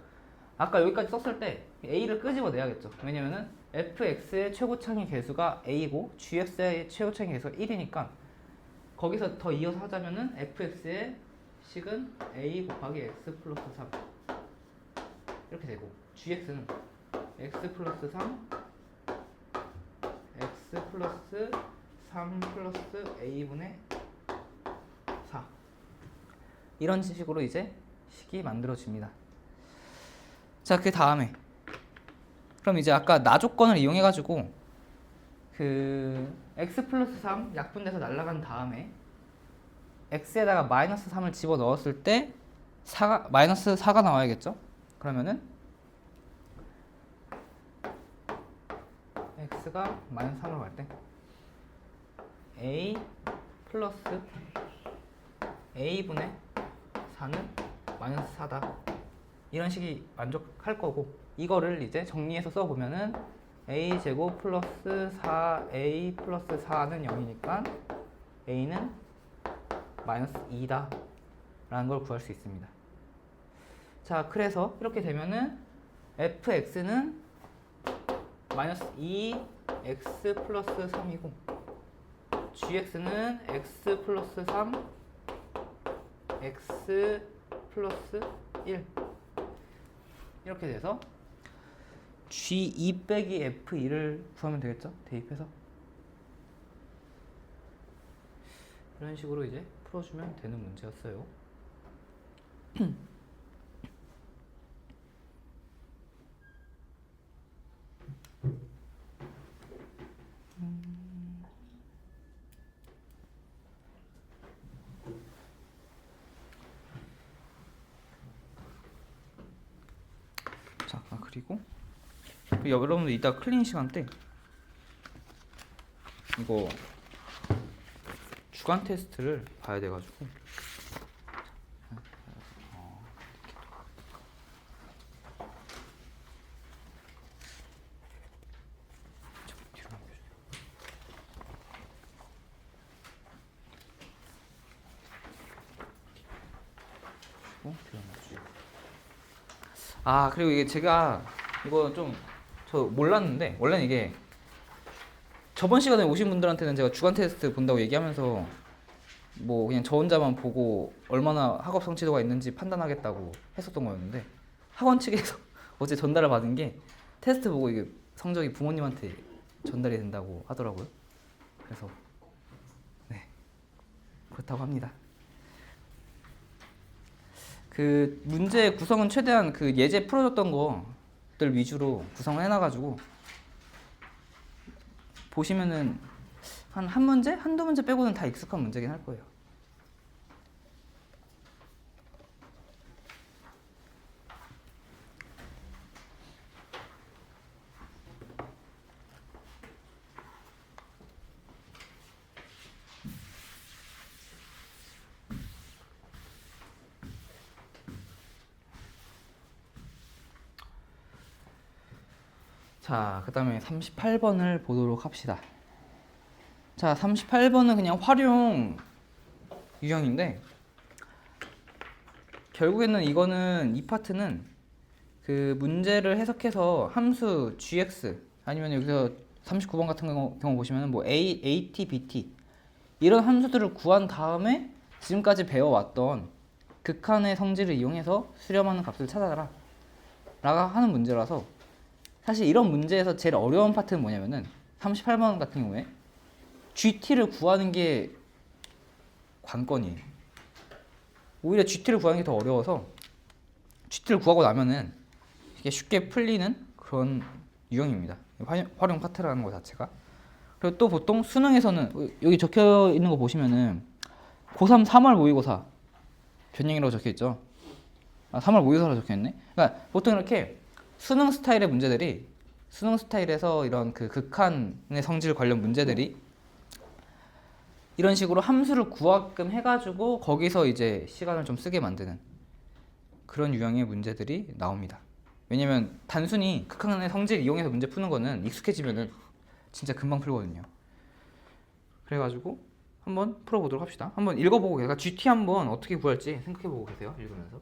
아까 여기까지 썼을 때 a를 끄집어내야겠죠. 왜냐면은 fx의 최고차항의 개수가 a고 gx의 최고차항의 개수가 1이니까 거기서 더 이어서 하자면은 fx의 식은 a 곱하기 x 플러스 3 이렇게 되고, gx는 x 플러스 3 x 플러스 3 플러스 a분의 4 이런 식으로 이제 식이 만들어집니다. 자, 그 다음에 그럼 이제 아까 나 조건을 이용해 가지고 그 x 플러스 3 약분돼서 날아간 다음에 x에다가 마이너스 3을 집어 넣었을 때 마이너스 4가 나와야겠죠? 그러면은 x가 마이너스 3으로 갈 때 a 플러스 a분의 4는 마이너스 4다. 이런 식이 만족할 거고, 이거를 이제 정리해서 써보면은 a제곱 플러스 4a 플러스 4는 0이니까 a는 마이너스 2다 라는 걸 구할 수 있습니다. 자, 그래서 이렇게 되면은 fx는 마이너스 2x 플러스 3이고 gx는 x 플러스 3 x 플러스 1 이렇게 돼서 G2 빼기 F2를 구하면 되겠죠? 대입해서 이런 식으로 이제 풀어주면 되는 문제였어요. 자, 그리고 여러분들 이따 클린 시간 때 이거 주간 테스트를 봐야 돼가지고 그리고 이게 제가 이거 좀 저 몰랐는데, 원래는 이게 저번 시간에 오신 분들한테는 제가 주간 테스트 본다고 얘기하면서 뭐 그냥 저 혼자만 보고 얼마나 학업 성취도가 있는지 판단하겠다고 했었던 거였는데, 학원 측에서 어제 전달을 받은 게 테스트 보고 이게 성적이 부모님한테 전달이 된다고 하더라고요. 그래서 네, 그렇다고 합니다. 그 문제 구성은 최대한 그 예제 풀어줬던 것들 위주로 구성을 해놔가지고 보시면은 한 문제? 한두 문제 빼고는 다 익숙한 문제긴 할 거예요. 자, 그 다음에 38번을 보도록 합시다. 자, 38번은 그냥 활용 유형인데, 결국에는 이거는 이 파트는 그 문제를 해석해서 함수 gx 아니면 여기서 39번 같은 경우 보시면 뭐 at, bt 이런 함수들을 구한 다음에 지금까지 배워왔던 극한의 성질을 이용해서 수렴하는 값을 찾아라 라고 하는 문제라서, 사실 이런 문제에서 제일 어려운 파트는 뭐냐면은 38번 같은 경우에 GT를 구하는 게 관건이에요. 오히려 GT를 구하는 게 더 어려워서 GT를 구하고 나면은 이게 쉽게 풀리는 그런 유형입니다. 활용 파트라는 것 자체가. 그리고 또 보통 수능에서는 여기 적혀 있는 거 보시면은 고3 3월 모의고사 변형이라고 적혀 있죠. 아, 3월 모의고사라고 적혀 있네. 그러니까 보통 이렇게 수능 스타일의 문제들이 수능 스타일에서 이런 그 극한의 성질 관련 문제들이 이런 식으로 함수를 구하게끔 해가지고 거기서 이제 시간을 좀 쓰게 만드는 그런 유형의 문제들이 나옵니다. 왜냐면 단순히 극한의 성질 이용해서 문제 푸는 거는 익숙해지면은 진짜 금방 풀거든요. 그래가지고 한번 풀어보도록 합시다. 한번 읽어보고 그러니까 GT 한번 어떻게 구할지 생각해보고 계세요. 읽으면서.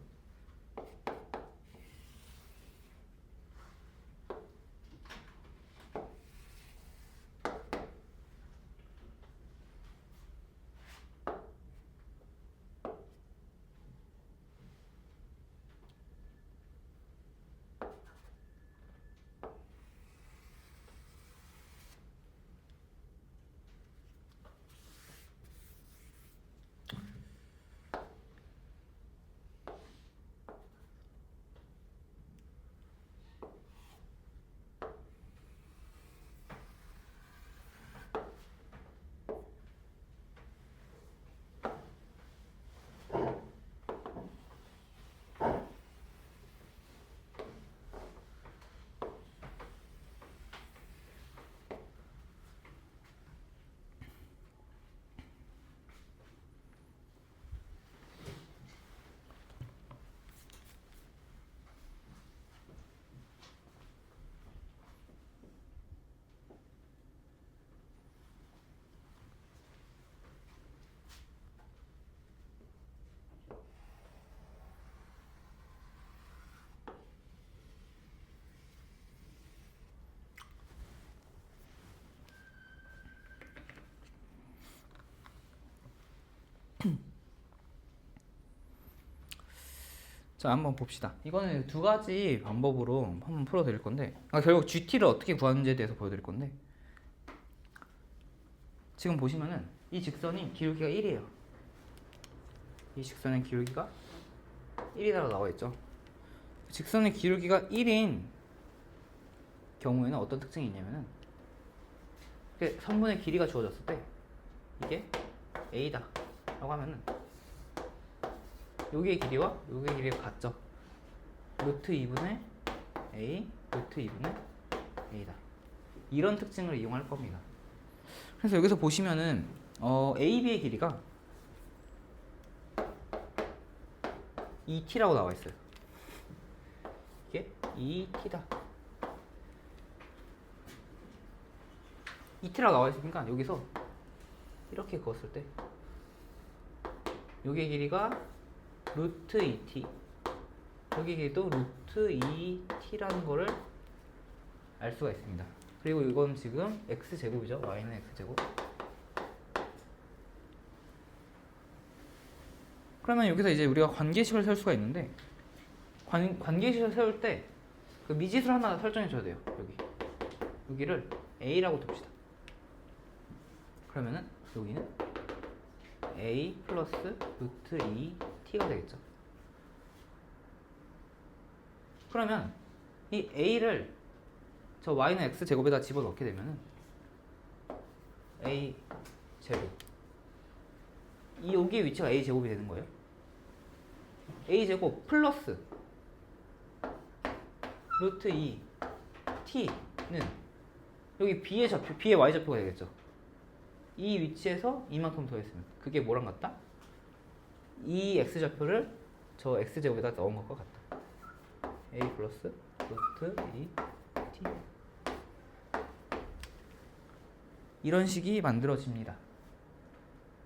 자, 한번 봅시다. 이거는 두 가지 방법으로 한번 풀어드릴 건데, 결국 GT를 어떻게 구하는지에 대해서 보여드릴 건데, 지금 보시면은 이 직선이 기울기가 1이에요. 이 직선의 기울기가 1이라고 나와 있죠. 직선의 기울기가 1인 경우에는 어떤 특징이 있냐면은, 선분의 길이가 주어졌을 때 이게 A다 라고 하면은 여기의 길이와 여기의 길이가 같죠. 루트 2분의 A, 루트 2분의 A다. 이런 특징을 이용할 겁니다. 그래서 여기서 보시면은 AB의 길이가 2t라고 나와 있어요. 이게 2t다. 2t라고 나와 있으니까 여기서 이렇게 그었을 때 여기의 길이가 루트 2t, 여기 길이도 루트 2t라는 거를 알 수가 있습니다. 그리고 이건 지금 x제곱이죠. y는 x제곱. 그러면 여기서 이제 우리가 관계식을 세울 수가 있는데, 관계식을 세울 때 그 미지수를 하나 설정해 줘야 돼요. 여기를 a라고 둡시다. 그러면은 여기는 a 플러스 루트 2t가 되겠죠. 그러면 이 a를 저 y는 x제곱에다 집어넣게 되면은 a 제곱, 여기의 위치가 a 제곱이 되는 거예요. a 제곱 플러스 루트 2t는 여기 b의 y 좌표가 되겠죠. 이 위치에서 이만큼 더했으면 그게 뭐랑 같다? 이 x좌표를 저 x제곱에다 넣은 것과 같다. a 플러스 루트 2t, 이런 식이 만들어집니다.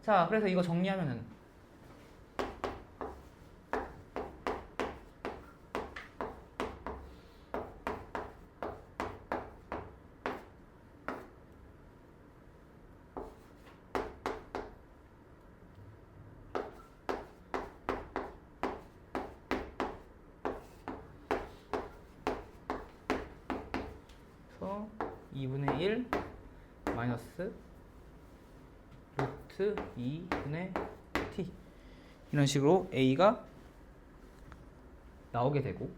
자, 그래서 이거 정리하면은 그래서 2분의 1 마이너스 루트 2분의 t, 이런 식으로 a가 나오게 되고,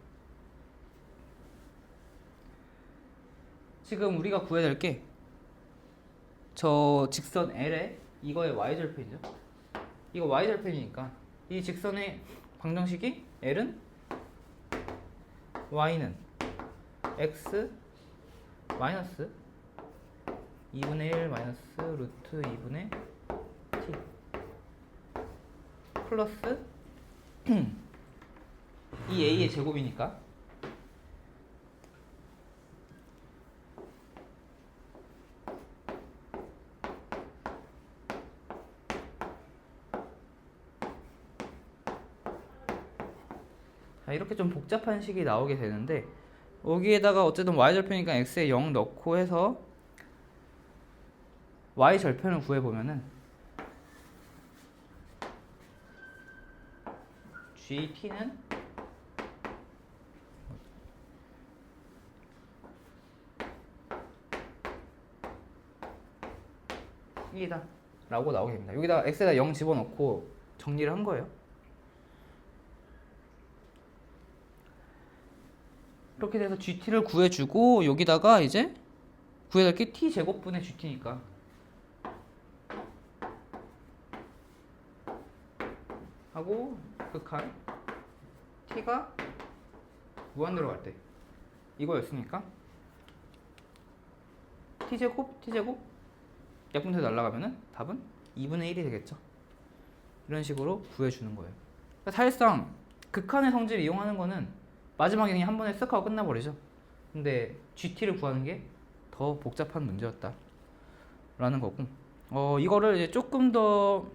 지금 우리가 구해야 될 게 저 직선 L에 이거의 y절편이죠. 이거 y절편이니까 이 직선의 방정식이 L은 y는 x 마이너스 2분의 1 마이너스 루트 2분의 t 플러스 이 a의 제곱이니까 자, 이렇게 좀 복잡한 식이 나오게 되는데, 여기에다가 어쨌든 y절편이니까 x에 0 넣고 해서 y절편을 구해보면은 gt는 이다 라고 나오게 됩니다. 여기다가 x에다 0 집어넣고 정리를 한 거예요. 이렇게 돼서 gt를 구해주고, 여기다가 이제 구해야 될 게 t제곱분의 gt니까 하고, 극한 t가 무한대로 갈 때 이거였으니까 t제곱 약분돼서 날아가면은 답은 2분의 1이 되겠죠. 이런 식으로 구해주는 거예요. 그러니까 사실상 극한의 성질을 이용하는 거는 마지막에 그냥 한 번에 쓱 하고 끝나버리죠. 근데 GT를 구하는 게 더 복잡한 문제였다 라는 거고, 이거를 이제 조금 더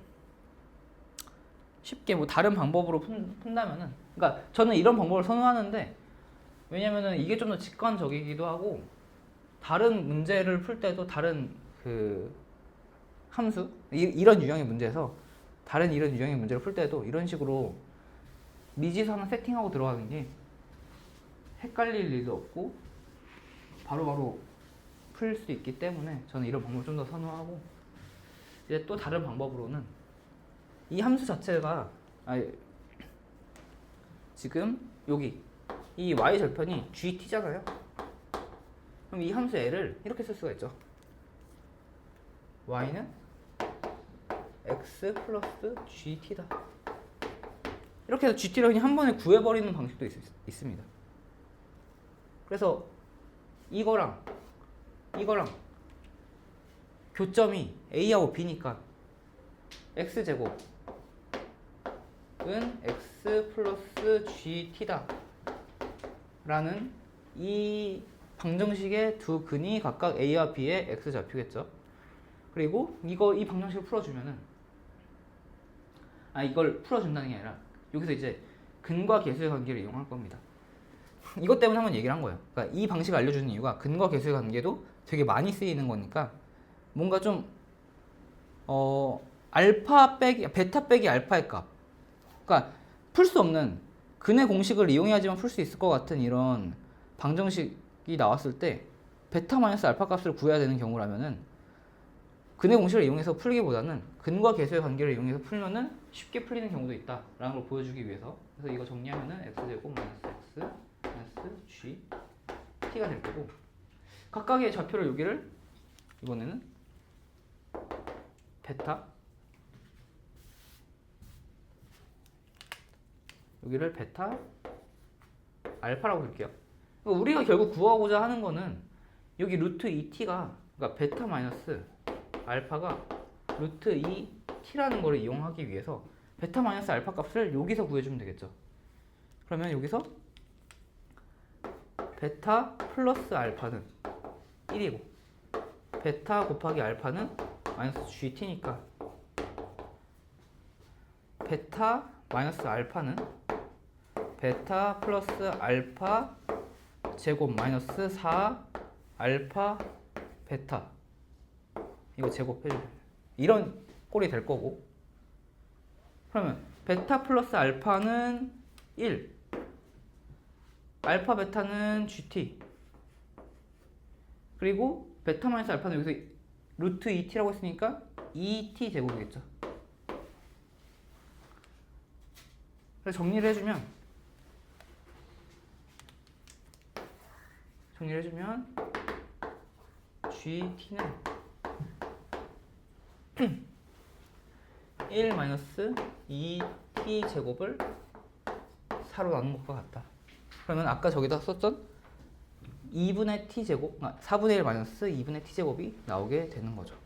쉽게 뭐 다른 방법으로 푼다면은, 그러니까 저는 이런 방법을 선호하는데, 왜냐면은 이게 좀 더 직관적이기도 하고, 다른 문제를 풀 때도 다른 그 함수, 이런 유형의 문제에서 다른 이런 유형의 문제를 풀 때도 이런 식으로 미지수 하나 세팅하고 들어가는 게 헷갈릴 일도 없고 바로바로 풀 수 있기 때문에 저는 이런 방법을 좀 더 선호하고, 이제 또 다른 방법으로는 이 함수 자체가 지금 여기 이 y절편이 gt잖아요. 그럼 이 함수 L을 이렇게 쓸 수가 있죠. y는 x 플러스 gt다. 이렇게 해서 gt를 그냥 한 번에 구해버리는 방식도 있습니다. 그래서 이거랑 교점이 a하고 b니까 x제곱은 x 플러스 gt다 라는 이 방정식의 두 근이 각각 a와 b의 x좌표겠죠. 그리고 이 방정식을 풀어주면은, 이걸 풀어준다는 게 아니라 여기서 이제 근과 계수의 관계를 이용할 겁니다. 이것 때문에 한번 얘기를 한 거예요. 그러니까 이 방식을 알려주는 이유가 근과 계수의 관계도 되게 많이 쓰이는 거니까, 뭔가 좀 베타 빼기 알파의 값, 그러니까 풀 수 없는 근의 공식을 이용해야지만 풀 수 있을 것 같은 이런 방정식이 나왔을 때 베타 마이너스 알파 값을 구해야 되는 경우라면은 근의 공식을 이용해서 풀기보다는 근과 계수의 관계를 이용해서 풀면은 쉽게 풀리는 경우도 있다라는 걸 보여주기 위해서, 그래서 이거 정리하면은 x제곱 마이너스 x 마이너스 g t가 될 거고, 각각의 좌표를 여기를 이번에는 베타, 여기를 베타 알파라고 볼게요. 우리가 결국 구하고자 하는 거는 여기 루트 2t가, 그러니까 베타 마이너스 알파가 루트 2t라는 거를 이용하기 위해서 베타 마이너스 알파 값을 여기서 구해주면 되겠죠. 그러면 여기서 베타 플러스 알파는 1이고 베타 곱하기 알파는 마이너스 GT니까 베타 마이너스 알파는 베타 플러스 알파 제곱 마이너스 4 알파 베타, 이거 제곱해주면 이런 꼴이 될 거고, 그러면 베타 플러스 알파는 1, 알파 베타는 GT, 그리고 베타 마이너스 알파는 여기서 루트 2t라고 했으니까 2t 제곱이겠죠. 그래서 정리를 해주면 GT는 1 마이너스 2t 제곱을 4로 나눈 것과 같다. 그러면 아까 저기다 썼던 2분의 t 제곱, 4분의 1 마이너스 2분의 t 제곱이 나오게 되는 거죠.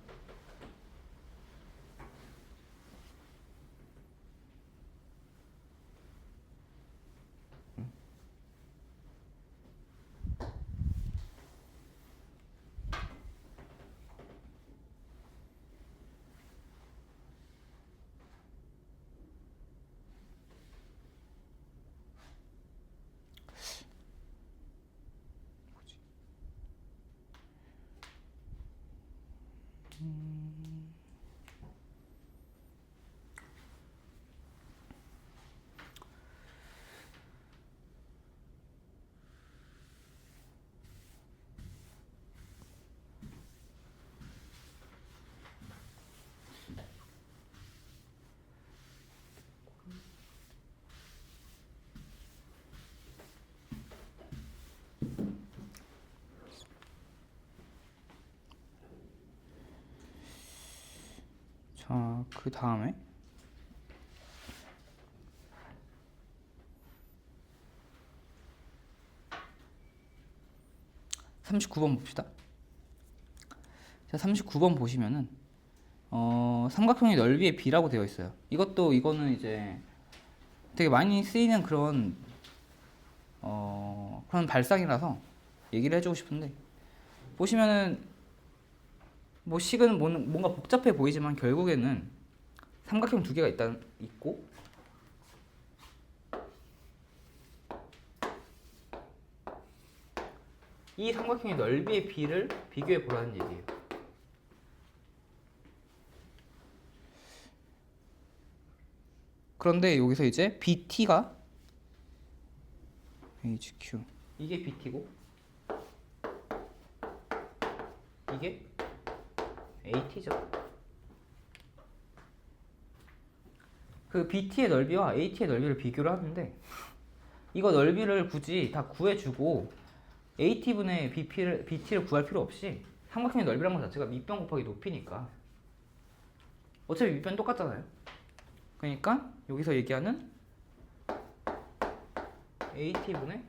자, 그 다음에 39번 봅시다. 자, 39번 보시면은 삼각형의 넓이의 비라고 되어 있어요. 이거는 이제 되게 많이 쓰이는 그런 발상이라서 얘기를 해주고 싶은데, 보시면은 뭐 식은 뭔가 복잡해 보이지만 결국에는 삼각형 두 개가 있고 이 삼각형의 넓이의 비를 비교해 보라는 얘기예요. 그런데 여기서 이제 BT가 HQ, 이게 BT고 이게 AT죠. 그 BT의 넓이와 AT의 넓이를 비교를 하는데, 이거 넓이를 굳이 다 구해주고 AT분의 BT를 구할 필요 없이 삼각형의 넓이란 것 자체가 밑변 곱하기 높이니까 어차피 밑변 똑같잖아요. 그러니까 여기서 얘기하는 AT분의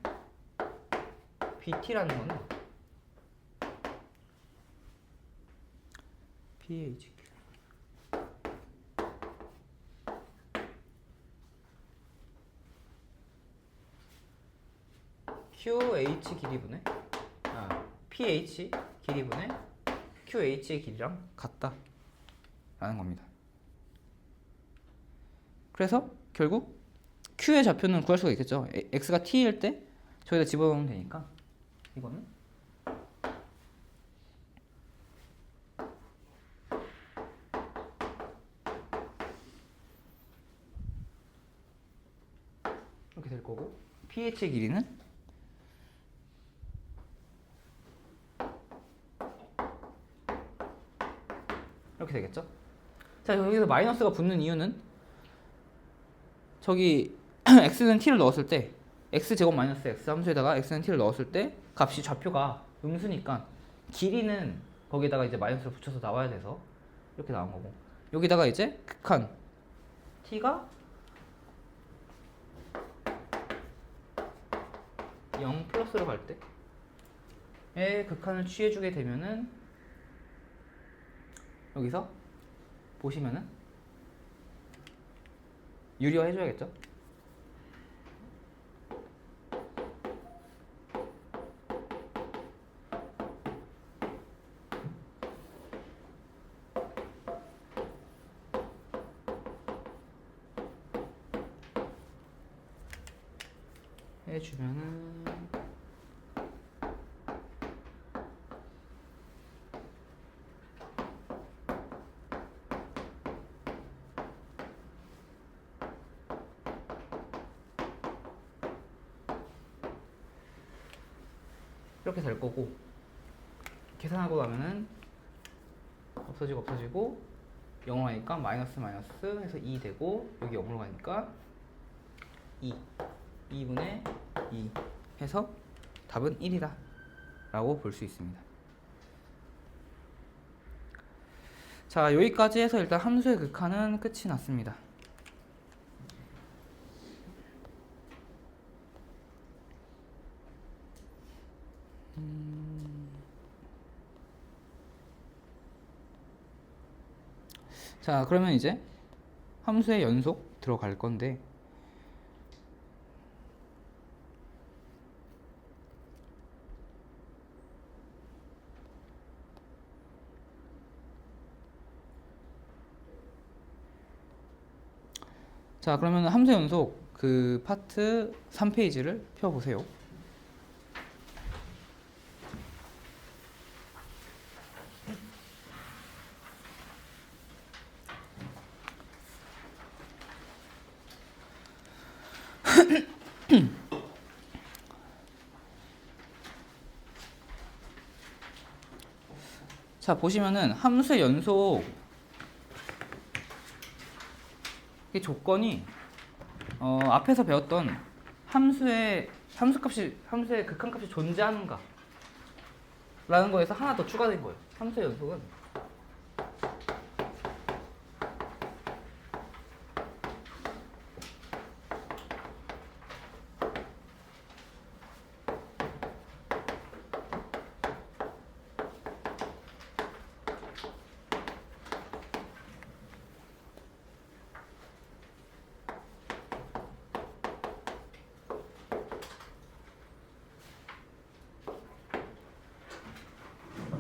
BT라는 거는 PHQ QH 길이분의 PH 길이분의 QH의 길이랑 같다 라는 겁니다. 그래서 결국 Q의 좌표는 구할 수가 있겠죠. X가 T일 때 저기다 집어넣으면 되니까 이거는 이렇게 될 거고, PH의 길이는 이렇게 되겠죠. 자, 여기서 마이너스가 붙는 이유는 저기 x는 t를 넣었을 때 x제곱 마이너스 x 함수에다가 x는 t를 넣었을 때 값이 좌표가 음수니까 길이는 거기에다가 이제 마이너스를 붙여서 나와야 돼서 이렇게 나온 거고, 여기다가 이제 극한 t가 0 플러스로 갈 때의 극한을 취해주게 되면은 여기서 보시면은 유리화 해줘야겠죠. 해주면은 이렇게 될 거고, 계산하고 나면은 없어지고 0으로 가니까 마이너스 해서 2 되고, 여기 0으로 가니까 2 2분의 2 해서 답은 1이다 라고 볼 수 있습니다. 자, 여기까지 해서 일단 함수의 극한은 끝이 났습니다. 자, 그러면 이제 함수의 연속 들어갈 건데, 자, 그러면 함수 연속 그 파트 3페이지를 펴보세요. 자, 보시면은 함수의 연속 이 조건이 앞에서 배웠던 함수의 극한값이 존재하는가 라는 거에서 하나 더 추가된 거예요. 함수의 연속은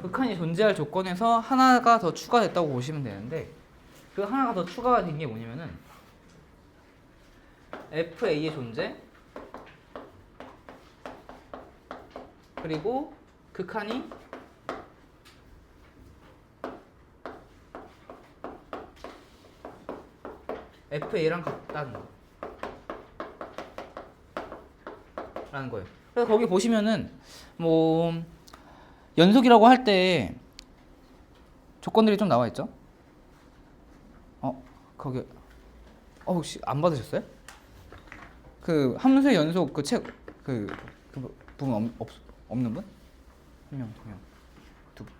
극한이 존재할 조건에서 하나가 더 추가됐다고 보시면 되는데, 그 하나가 더 추가가 된 게 뭐냐면은 FA의 존재, 그리고 극한이 FA랑 같다는 거 라는 거예요. 그래서 거기 보시면은 뭐 연속이라고 할 때 조건들이 좀 나와 있죠? 거기 혹시 안 받으셨어요? 그 함수의 연속 그 책 그 부분 없는 분? 한 명, 두 명, 두 분.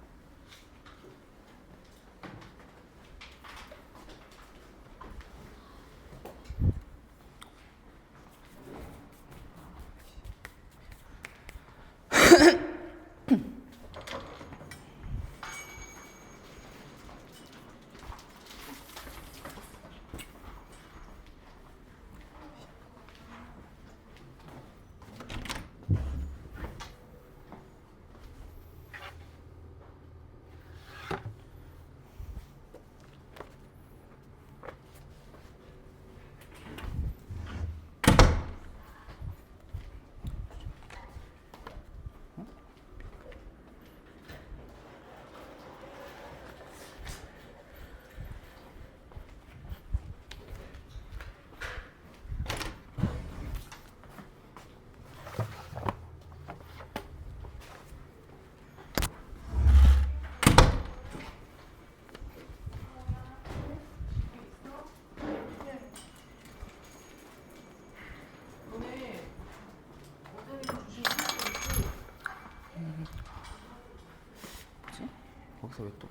거기서 왜 또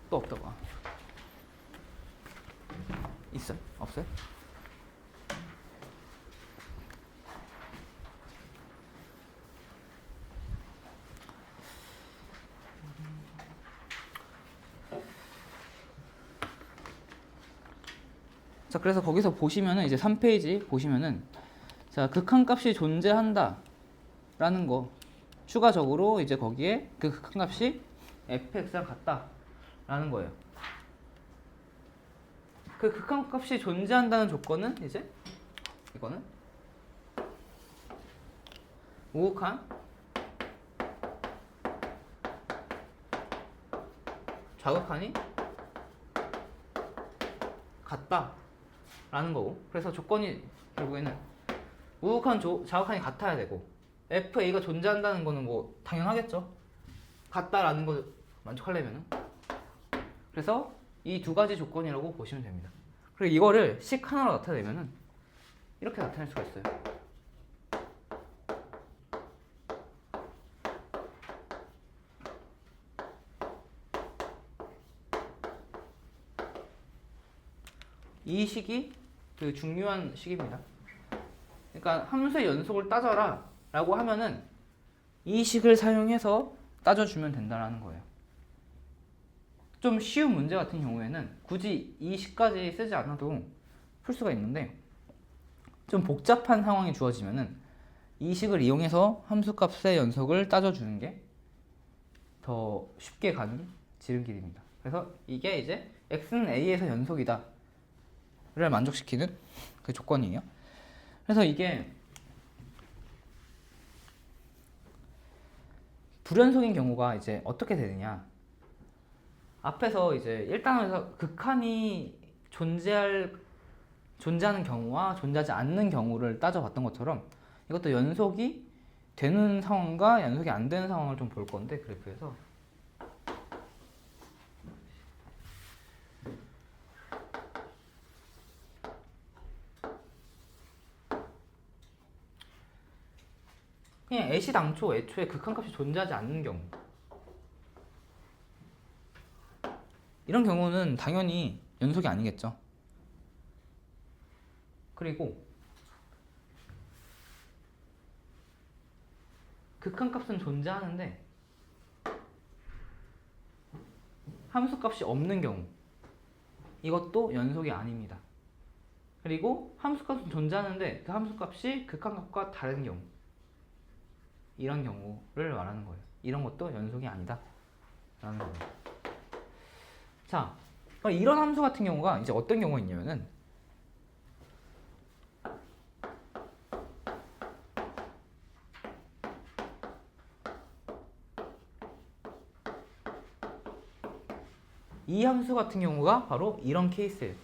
또 없다고? 있어요? 없어요? 자, 그래서 거기서 보시면은 이제 3페이지 보시면은 자, 극한값이 존재한다 라는 거 추가적으로 이제 거기에 그 극한값이 fx랑 같다 라는 거예요. 그 극한값이 존재한다는 조건은 이제 이거는 우극한 좌극한이 같다 라는 거고, 그래서 조건이 결국에는 우극한 자극한이 같아야 되고 FA가 존재한다는 거는 뭐 당연하겠죠. 같다라는 거 만족하려면은. 그래서 이 두 가지 조건이라고 보시면 됩니다. 그리고 이거를 식 하나로 나타내면은 이렇게 나타낼 수가 있어요. 이 식이 그 중요한 식입니다. 그러니까 함수의 연속을 따져라 라고 하면은 이 식을 사용해서 따져주면 된다라는 거예요. 좀 쉬운 문제 같은 경우에는 굳이 이 식까지 쓰지 않아도 풀 수가 있는데, 좀 복잡한 상황이 주어지면은 이 식을 이용해서 함수값의 연속을 따져주는 게 더 쉽게 가는 지름길입니다. 그래서 이게 이제 x는 a에서 연속이다 를 만족시키는 그 조건이에요. 그래서 이게 불연속인 경우가 이제 어떻게 되느냐, 앞에서 이제 1단원에서 극한이 존재하는 경우와 존재하지 않는 경우를 따져봤던 것처럼 이것도 연속이 되는 상황과 연속이 안 되는 상황을 좀 볼 건데, 그래프에서 그냥 애초에 극한값이 존재하지 않는 경우, 이런 경우는 당연히 연속이 아니겠죠. 그리고 극한값은 존재하는데 함수값이 없는 경우, 이것도 연속이 아닙니다. 그리고 함수값은 존재하는데 그 함수값이 극한값과 다른 경우, 이런 경우를 말하는 거예요. 이런 것도 연속이 아니다 라는 거예요. 자, 이런 함수 같은 경우가 이제 어떤 경우가 있냐면은, 이 함수 같은 경우가 바로 이런 케이스예요.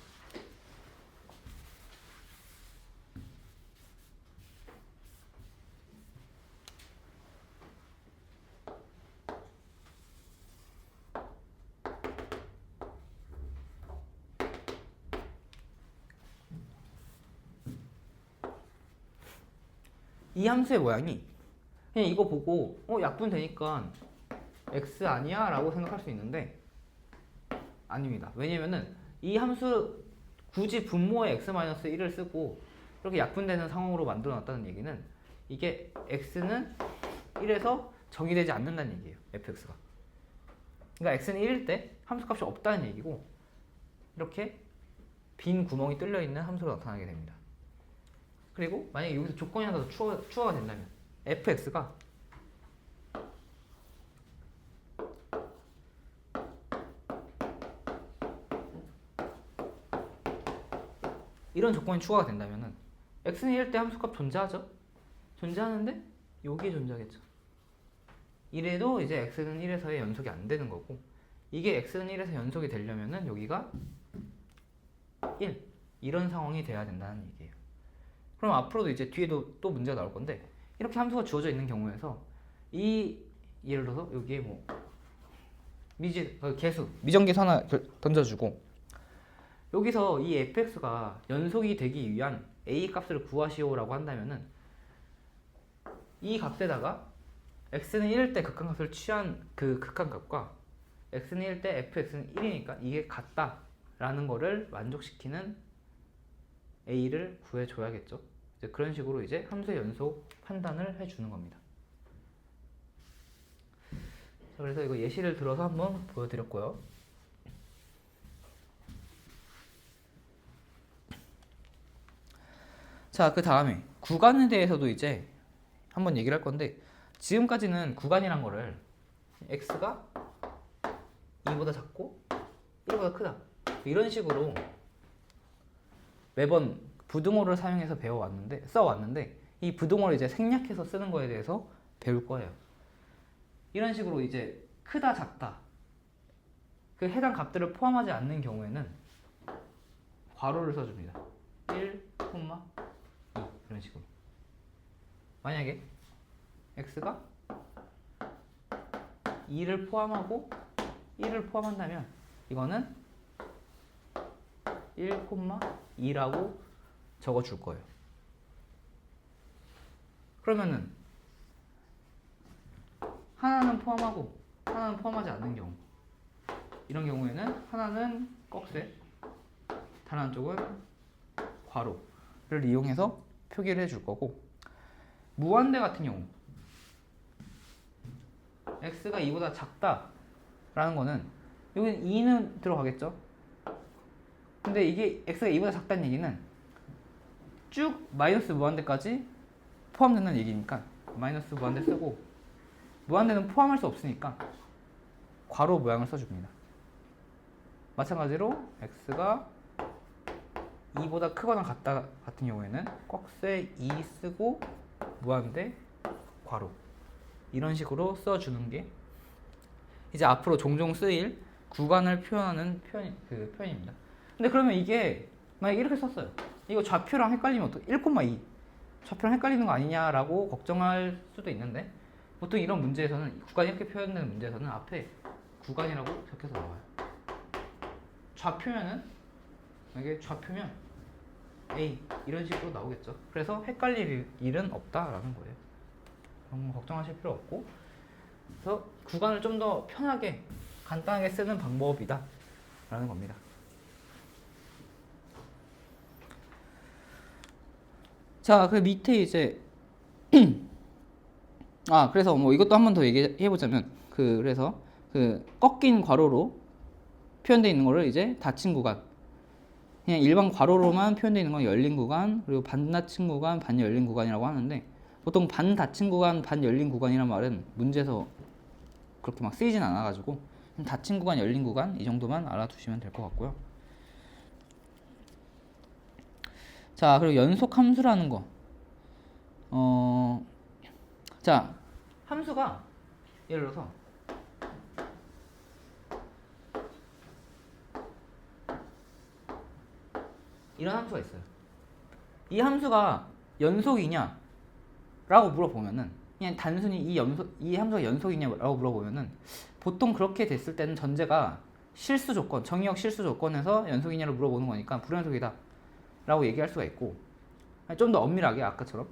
이 함수의 모양이 그냥 이거 보고 약분되니까 x 아니야? 라고 생각할 수 있는데 아닙니다. 왜냐면은 이 함수 굳이 분모에 x-1을 쓰고 이렇게 약분되는 상황으로 만들어 놨다는 얘기는 이게 x는 1에서 정의되지 않는다는 얘기예요. fx가. 그러니까 x는 1일 때 함수값이 없다는 얘기고, 이렇게 빈 구멍이 뚫려 있는 함수로 나타나게 됩니다. 그리고 만약에 여기서 조건이 하나 더 추가가 된다면 fx가 이런 조건이 추가가 된다면은 x는 1일 때 함수값 존재하죠? 존재하는데 여기에 존재하겠죠. 이래도 이제 x는 1에서의 연속이 안 되는 거고, 이게 x는 1에서 연속이 되려면은 여기가 1, 이런 상황이 돼야 된다는 얘기예요. 그럼 앞으로도 이제 뒤에도 또 문제가 나올 건데, 이렇게 함수가 주어져 있는 경우에서 예를 들어서 여기에 뭐 개수, 미정계수 하나 던져주고 여기서 이 fx가 연속이 되기 위한 a 값을 구하시오라고 한다면은 이 값에다가 x는 1일 때 극한값을 취한 그 극한값과 x는 1일 때 fx는 1이니까 이게 같다라는 거를 만족시키는 a를 구해줘야겠죠. 이제 그런 식으로 이제 함수의 연속 판단을 해주는 겁니다. 자, 그래서 이거 예시를 들어서 한번 보여드렸고요. 자, 그 다음에 구간에 대해서도 이제 한번 얘기를 할 건데, 지금까지는 구간이란 거를 x가 2보다 작고 1보다 크다 이런 식으로 매번 부등호를 사용해서 써왔는데 이 부등호를 이제 생략해서 쓰는 거에 대해서 배울 거예요. 이런 식으로 이제 크다 작다 그 해당 값들을 포함하지 않는 경우에는 괄호를 써줍니다. 1, 2 이런 식으로. 만약에 x가 2를 포함하고 1을 포함한다면 이거는 1,2라고 적어줄 거예요. 그러면은 하나는 포함하고 하나는 포함하지 않는 경우, 이런 경우에는 하나는 꺽쇠, 다른 한쪽은 괄호를 이용해서 표기를 해줄 거고, 무한대 같은 경우 x가 2보다 작다라는 거는 여기는 2는 들어가겠죠. 근데 이게 x가 2보다 작다는 얘기는 쭉 마이너스 무한대까지 포함된다는 얘기니까 마이너스 무한대 쓰고, 무한대는 포함할 수 없으니까 괄호 모양을 써줍니다. 마찬가지로 x가 2보다 크거나 같은 경우에는 꺽쇠 2 쓰고 무한대 괄호, 이런 식으로 써주는 게 이제 앞으로 종종 쓰일 구간을 표현하는 표현입니다. 근데 그러면 이게 만약에 이렇게 썼어요. 이거 좌표랑 헷갈리면 어떡해? 1,2 좌표랑 헷갈리는 거 아니냐라고 걱정할 수도 있는데, 보통 이런 문제에서는 구간이 이렇게 표현되는 문제에서는 앞에 구간이라고 적혀서 나와요. 좌표면은 만약에 좌표면 A 이런 식으로 나오겠죠. 그래서 헷갈릴 일은 없다라는 거예요. 그런 거 걱정하실 필요 없고, 그래서 구간을 좀 더 편하게 간단하게 쓰는 방법이다 라는 겁니다. 자, 그 밑에 이제 그래서 뭐 이것도 한 번 더 얘기해 보자면, 그래서 그 꺾인 괄호로 표현되어 있는 거를 이제 닫힌 구간, 그냥 일반 괄호로만 표현되어 있는 건 열린 구간, 그리고 반 닫힌 구간, 반 열린 구간이라고 하는데, 보통 반 닫힌 구간, 반 열린 구간이란 말은 문제에서 그렇게 막 쓰이진 않아가지고 닫힌 구간, 열린 구간 이 정도만 알아두시면 될 것 같고요. 자, 그리고 연속 함수라는 거. 자, 함수가 예를 들어서 이런 함수가 있어요. 이 함수가 연속이냐 라고 물어보면은, 그냥 단순히 이 함수가 연속이냐라고 물어보면은, 보통 그렇게 됐을 때는 전제가 실수 조건, 정의역 실수 조건에서 연속이냐를 물어보는 거니까 불연속이다 라고 얘기할 수가 있고, 좀 더 엄밀하게 아까처럼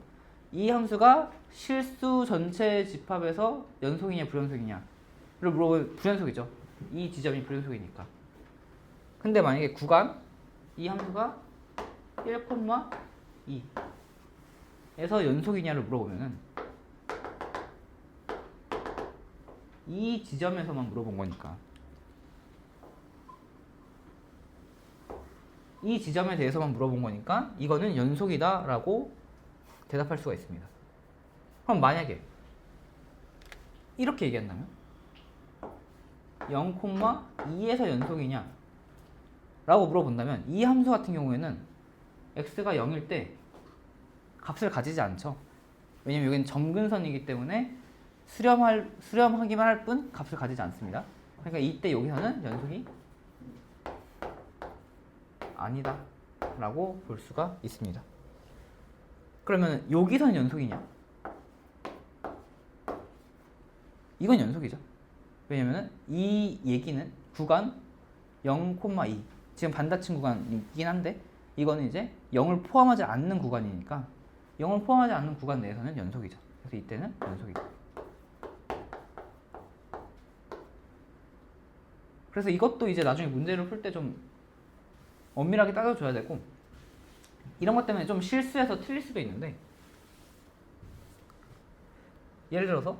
이 함수가 실수 전체 집합에서 연속이냐 불연속이냐를 물어보면 불연속이죠. 이 지점이 불연속이니까. 근데 만약에 구간, 이 함수가 1,2 에서 연속이냐를 물어보면은 이 지점에서만 물어본 거니까 이 지점에 대해서만 물어본 거니까 이거는 연속이다 라고 대답할 수가 있습니다. 그럼 만약에 이렇게 얘기한다면 0,2에서 연속이냐 라고 물어본다면, 이 함수 같은 경우에는 x가 0일 때 값을 가지지 않죠. 왜냐면 여기는 점근선이기 때문에 수렴하기만 할 뿐 값을 가지지 않습니다. 그러니까 이때 여기서는 연속이 아니다 라고 볼 수가 있습니다. 그러면 여기서는 연속이냐? 이건 연속이죠. 왜냐면 이 얘기는 구간 0,2, 지금 반닫힌 구간이긴 한데 이거는 이제 0을 포함하지 않는 구간이니까 0을 포함하지 않는 구간 내에서는 연속이죠. 그래서 이때는 연속이죠. 그래서 이것도 이제 나중에 문제를 풀 때 좀 엄밀하게 따져줘야 되고, 이런 것 때문에 좀 실수해서 틀릴 수도 있는데, 예를 들어서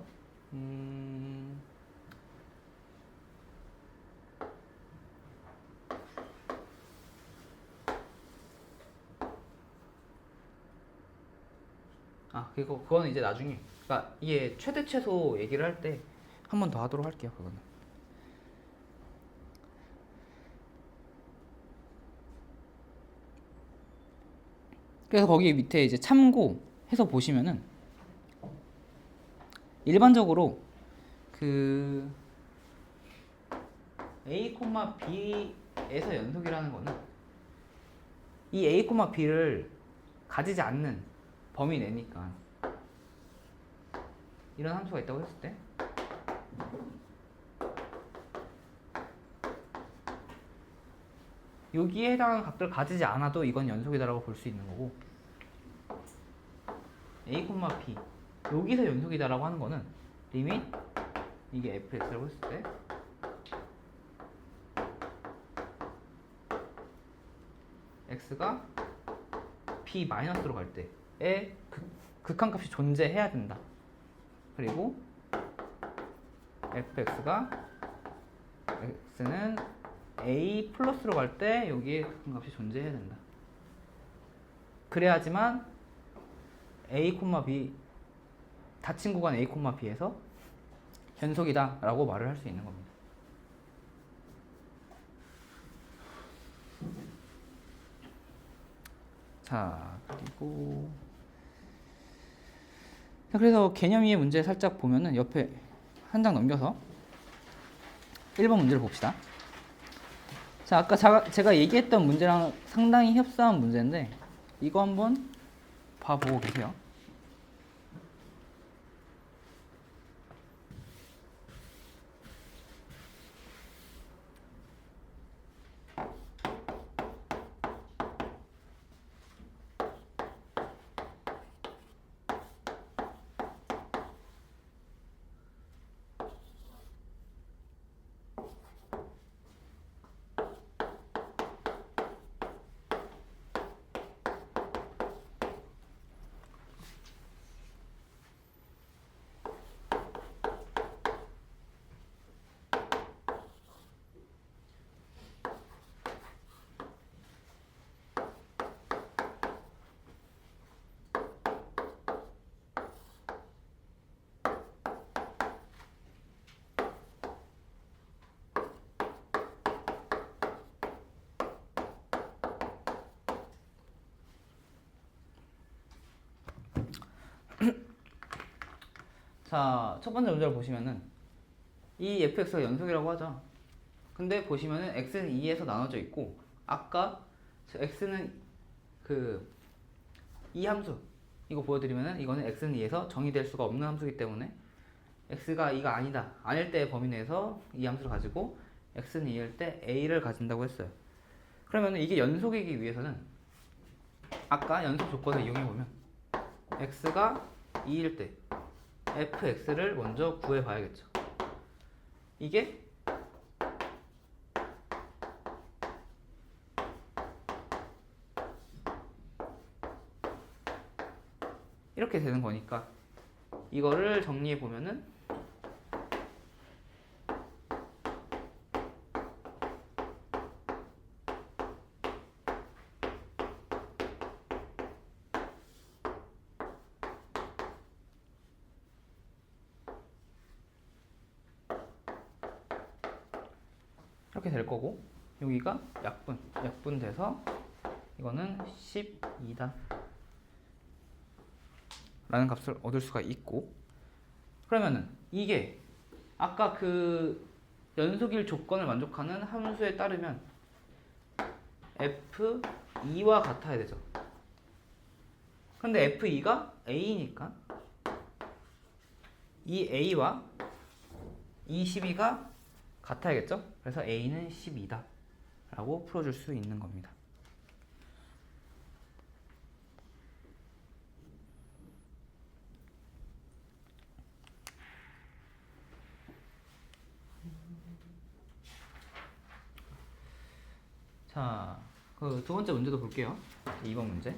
그거는 이제 나중에, 그러니까 이게 최대 최소 얘기를 할 때 한 번 더 하도록 할게요. 그거는. 그래서 거기 밑에 이제 참고해서 보시면은 일반적으로 그 A, B에서 연속이라는 거는 이 A, B를 가지지 않는 범위 내니까 이런 함수가 있다고 했을 때 여기에 해당하는 값들을 가지지 않아도 이건 연속이다라고 볼 수 있는 거고, a, p 여기서 연속이다라고 하는 거는 리밋 이게 fx라고 했을 때 x가 b 마이너스로 갈 때의 극한값이 존재해야 된다. 그리고 fx가 x는 a 플러스로 갈 때 여기에 극한값이 존재해야 된다. 그래야지만 a, b 닫힌 구간 a, b에서 연속이다 라고 말을 할 수 있는 겁니다. 자, 그리고 그래서 개념 이해 문제 살짝 보면은 옆에 한 장 넘겨서 1번 문제를 봅시다. 자, 아까 제가 얘기했던 문제랑 상당히 흡사한 문제인데 이거 한번 봐보고 계세요. 자, 첫 번째 문제를 보시면은 이 fx가 연속이라고 하죠. 근데 보시면은 x는 2에서 나눠져 있고 아까 x는 이 함수 이거 보여드리면은 이거는 x는 2에서 정의될 수가 없는 함수이기 때문에 x가 2가 아니다 아닐 때의 범위 내에서 이 함수를 가지고 x는 2일 때 a를 가진다고 했어요. 그러면 이게 연속이기 위해서는 아까 연속 조건을 이용해보면 x가 2일 때 fx를 먼저 구해봐야겠죠. 이게 이렇게 되는 거니까 이거를 정리해보면은 이렇게 될 거고 여기가 약분돼서 이거는 12다 라는 값을 얻을 수가 있고, 그러면은 이게 아까 그 연속일 조건을 만족하는 함수에 따르면 f2와 같아야 되죠. 근데 f2가 a니까 이 a와 이 12가 같아야겠죠? 그래서 a는 12다 라고 풀어줄 수 있는 겁니다. 자, 그 두 번째 문제도 볼게요. 2번 문제.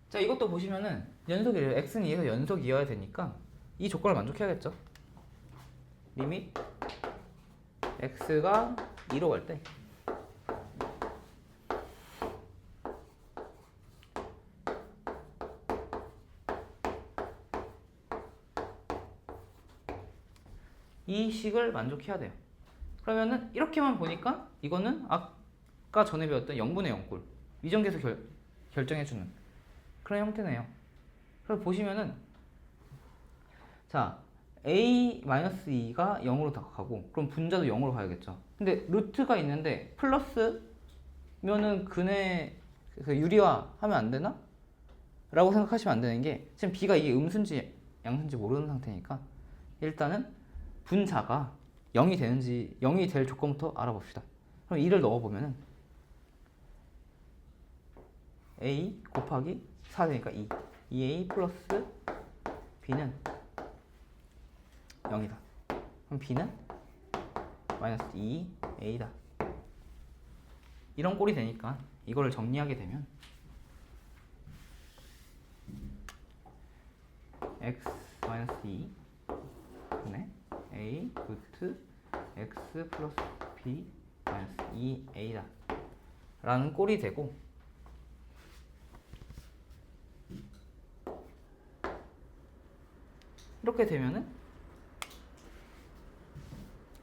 자, 이것도 보시면은 연속이래요. x는 2에서 연속이어야 되니까 이 조건을 만족해야겠죠. 리밋 x가 2로 갈 때 이 식을 만족해야 돼요. 그러면은 이렇게만 보니까 이거는 아까 전에 배웠던 0분의 0꼴 미정계에서 결정해주는 그런 형태네요. 그래서 보시면은 자 a-2가 0으로 가고 그럼 분자도 0으로 가야겠죠. 근데 루트가 있는데 플러스면은 근의 유리화 하면 안 되나? 라고 생각하시면 안 되는 게 지금 b가 이게 음수인지 양수인지 모르는 상태니까 일단은 분자가 0이 되는지 0이 될 조건부터 알아봅시다. 그럼 2를 넣어보면은 a 곱하기 4 되니까 2 2a 플러스 b는 0이다. 그럼 b는 마이너스 2a다. 이런 꼴이 되니까 이거를 정리하게 되면 x 마이너스 2 분의 a 루트 x 플러스 b 마이너스 2a다 라는 꼴이 되고, 이렇게 되면은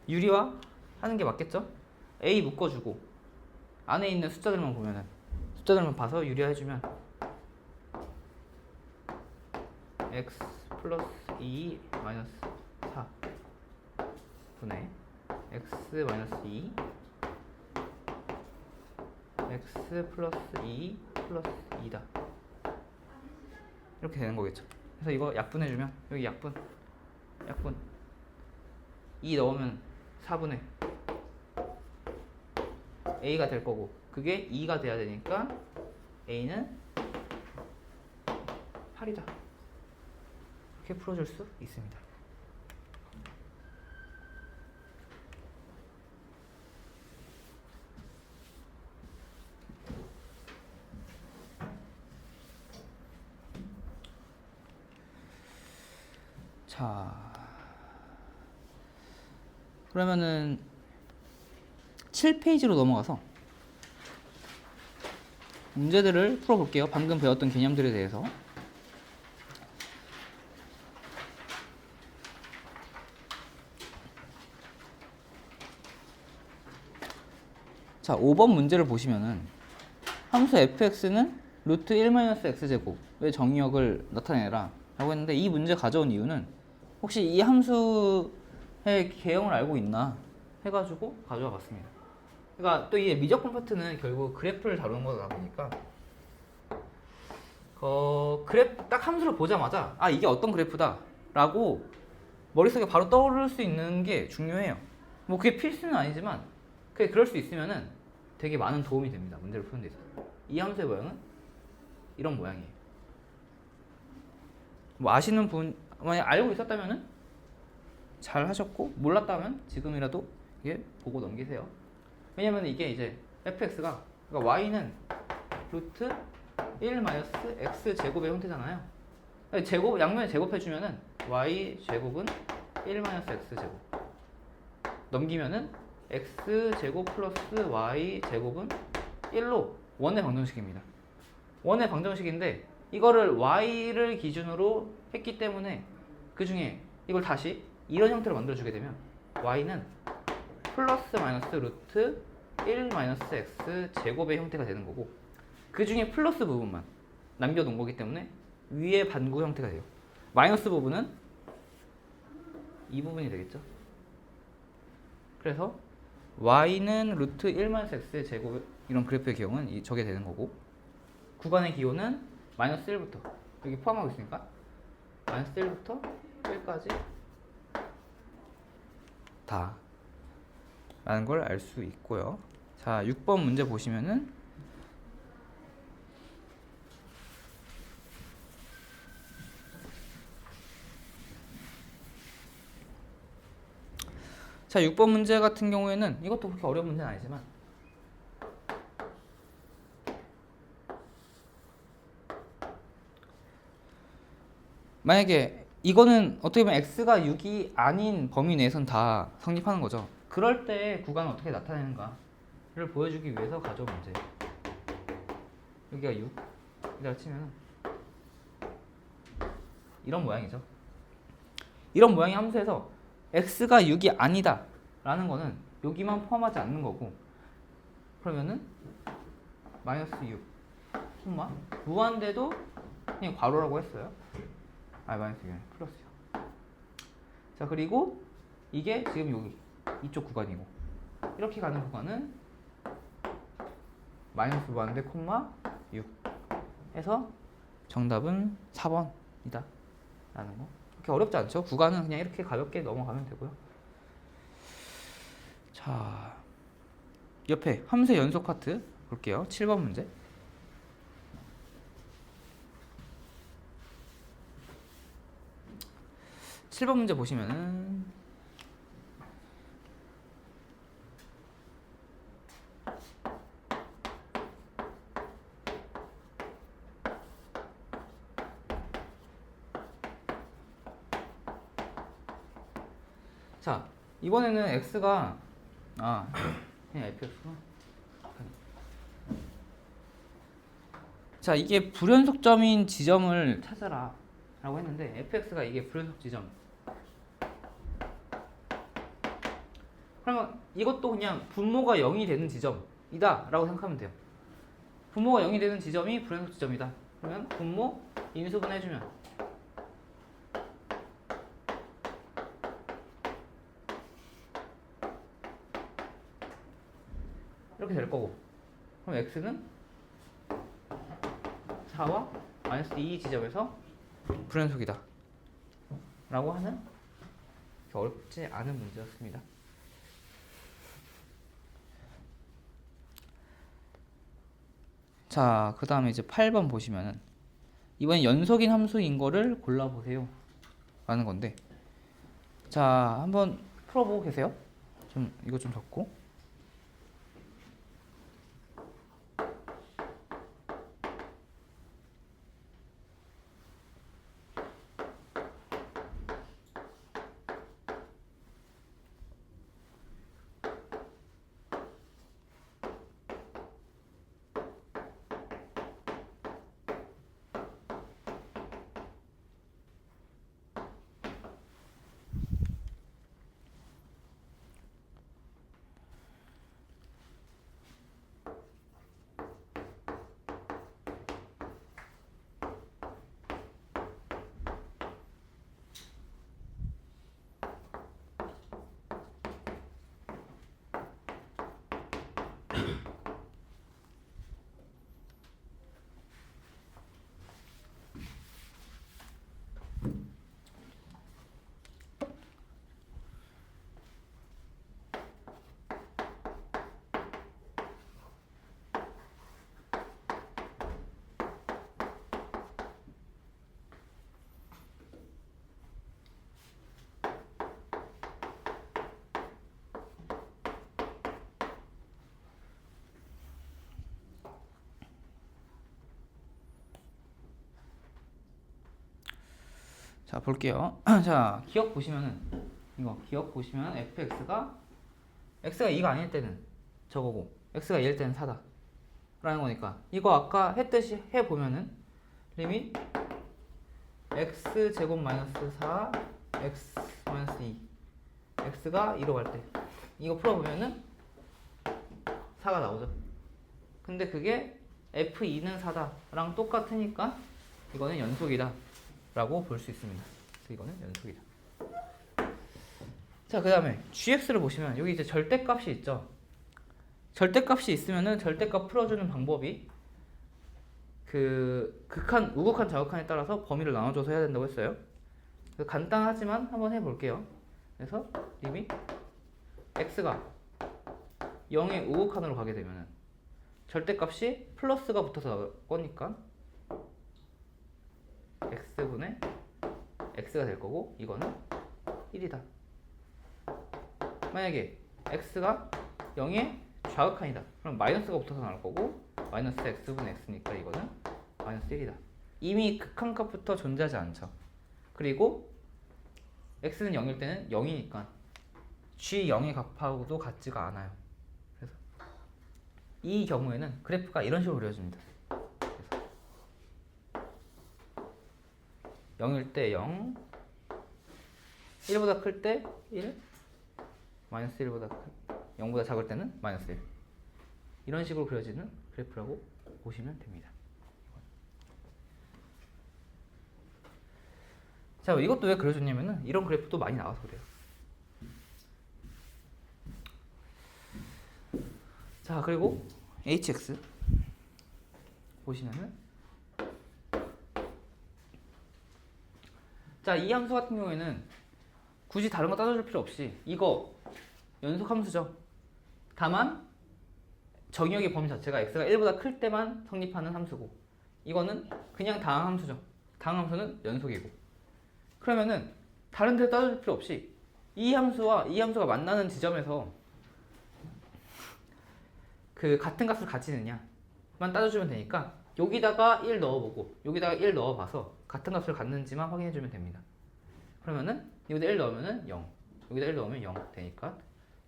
유리화 하는 게 맞겠죠? a 묶어주고 안에 있는 숫자들만 보면은 숫자들만 봐서 유리화해주면 x 플러스 2 마이너스 4 분의 x 마이너스 2 x 플러스 2 플러스 2다 이렇게 되는 거겠죠. 그래서 이거 약분해주면 여기 약분 2 넣으면 4분의 a가 될 거고, 그게 2가 돼야 되니까 a는 8이다 이렇게 풀어줄 수 있습니다. 자, 그러면은 7페이지로 넘어가서 문제들을 풀어볼게요. 방금 배웠던 개념들에 대해서. 자, 5번 문제를 보시면은 함수 fx는 루트 1-x제곱의 정의역을 나타내라 라고 했는데, 이 문제 가져온 이유는 혹시 이 함수의 개형을 알고 있나 해가지고 가져와 봤습니다. 그러니까 또 이 미적분 파트는 결국 그래프를 다루는 거다 보니까 그래프 딱 함수를 보자마자 아 이게 어떤 그래프다 라고 머릿속에 바로 떠오를 수 있는 게 중요해요. 뭐 그게 필수는 아니지만 그럴 수 있으면은 되게 많은 도움이 됩니다. 문제를 푸는 데 있어서. 이 함수의 모양은 이런 모양이에요. 뭐 아시는 분 만약 알고 있었다면은 잘 하셨고, 몰랐다면 지금이라도 이게 보고 넘기세요. 왜냐면 이게 이제 fx가, 그러니까 y는 루트 1-x 제곱의 형태잖아요. 제곱, 양면에 제곱해주면은 y 제곱은 1-x 제곱 넘기면은 x 제곱 플러스 y 제곱은 1로 원의 방정식입니다. 원의 방정식인데 이거를 y를 기준으로 했기 때문에 그 중에 이걸 다시 이런 형태로 만들어주게 되면 y는 플러스 마이너스 루트 1-x 제곱의 형태가 되는 거고, 그 중에 플러스 부분만 남겨놓은 거기 때문에 위의 반구 형태가 돼요. 마이너스 부분은 이 부분이 되겠죠. 그래서 y는 루트 1-x의 제곱, 이런 그래프의 기호는 저게 되는 거고, 구간의 기호는 마이너스 1부터 여기 포함하고 있으니까 마이너스 1부터 1까지 다 라는 걸 알 수 있고요. 자, 6번 문제 보시면은 자, 6번 문제 같은 경우에는 이것도 그렇게 어려운 문제는 아니지만 만약에 이거는 어떻게 보면 x가 6이 아닌 범위 내에선 다 성립하는 거죠. 그럴 때 구간을 어떻게 나타내는가를 보여주기 위해서 가져온 문제예요. 여기가 6 이라고 치면은 이런 모양이죠. 이런 모양의 함수에서 x가 6이 아니다 라는 거는 여기만 포함하지 않는 거고, 그러면은 마이너스 6 콤마 무한대도 그냥 괄호라고 했어요. 마이너스 6이 플러스요. 자, 그리고 이게 지금 여기 이쪽 구간이고, 이렇게 가는 구간은 마이너스 무한대 콤마 6 해서 정답은 4번이다 라는 거. 그렇게 어렵지 않죠? 구간은 그냥 이렇게 가볍게 넘어가면 되고요. 자, 옆에 함수의 연속 카트 볼게요. 7번 문제. 문제 보시면은 자, 이번에는 x가 그냥 fx구나. 자, 이게 불연속점인 지점을 찾아라 라고 했는데 fx가 이게 불연속 지점. 그러면 이것도 그냥 분모가 0이 되는 지점이다 라고 생각하면 돼요. 분모가 0이 되는 지점이 불연속 지점이다. 그러면 분모 인수분 해주면 이렇게 될 거고, 그럼 x는 4와 마이너스 2 지점에서 불연속이다 라고 하는 어렵지 않은 문제였습니다. 자, 그 다음에 이제 8번 보시면은 이번엔 연속인 함수인 거를 골라보세요 라는 건데, 자, 한번 풀어보고 계세요? 이거 좀 적고. 자, 볼게요. 자, 기억 보시면은 기억 보시면 fx가 x가 2가 아닐 때는 저거고 x가 2일 때는 4다 라는 거니까, 이거 아까 했듯이 해보면은 리밋 x 제곱 마이너스 4 x 마이너스 2 x가 2로 갈 때 이거 풀어보면은 4가 나오죠. 근데 그게 f2는 4다랑 똑같으니까 이거는 연속이다 라고 볼 수 있습니다. 그래서 이거는 연속이다. 자, 그 다음에 gx를 보시면 여기 이제 절대값이 있죠. 절대값이 있으면은 절대값 풀어주는 방법이 그 극한, 우극한, 좌극한에 따라서 범위를 나눠줘서 해야 된다고 했어요. 간단하지만 한번 해볼게요. 그래서 리밋 x가 0의 우극한으로 가게 되면은 절대값이 플러스가 붙어서 나올 거니까 x분의 x가 될 거고, 이거는 1이다. 만약에 x가 0의 좌극한이다. 그럼 마이너스가 붙어서 나올 거고, 마이너스 x분의 x니까 이거는 마이너스 1이다. 이미 극한값부터 존재하지 않죠. 그리고 x는 0일 때는 0이니까 g0의 값하고도 같지가 않아요. 그래서 이 경우에는 그래프가 이런 식으로 그려집니다. 0일 때 0, 1보다 클 때 1, 마이너스 1보다 0보다 작을 때는 마이너스 1. 이런 식으로 그려지는 그래프라고 보시면 됩니다. 자, 이것도 왜 그려줬냐면은 이런 그래프도 많이 나와서 그래요. 자, 그리고 hx 보시면은 자, 이 함수 같은 경우에는 굳이 다른 거 따져줄 필요 없이 이거 연속 함수죠. 다만 정의역의 범위 자체가 x가 1보다 클 때만 성립하는 함수고, 이거는 그냥 다항 함수죠. 다항 함수는 연속이고. 그러면은 다른 데 따져줄 필요 없이 이 함수와 이 함수가 만나는 지점에서 그 같은 값을 가지느냐만 따져주면 되니까 여기다가 1 넣어보고 여기다가 1 넣어봐서 같은 값을 갖는지만 확인해주면 됩니다. 그러면은 여기다 1 넣으면은 0, 여기다 1 넣으면 0 되니까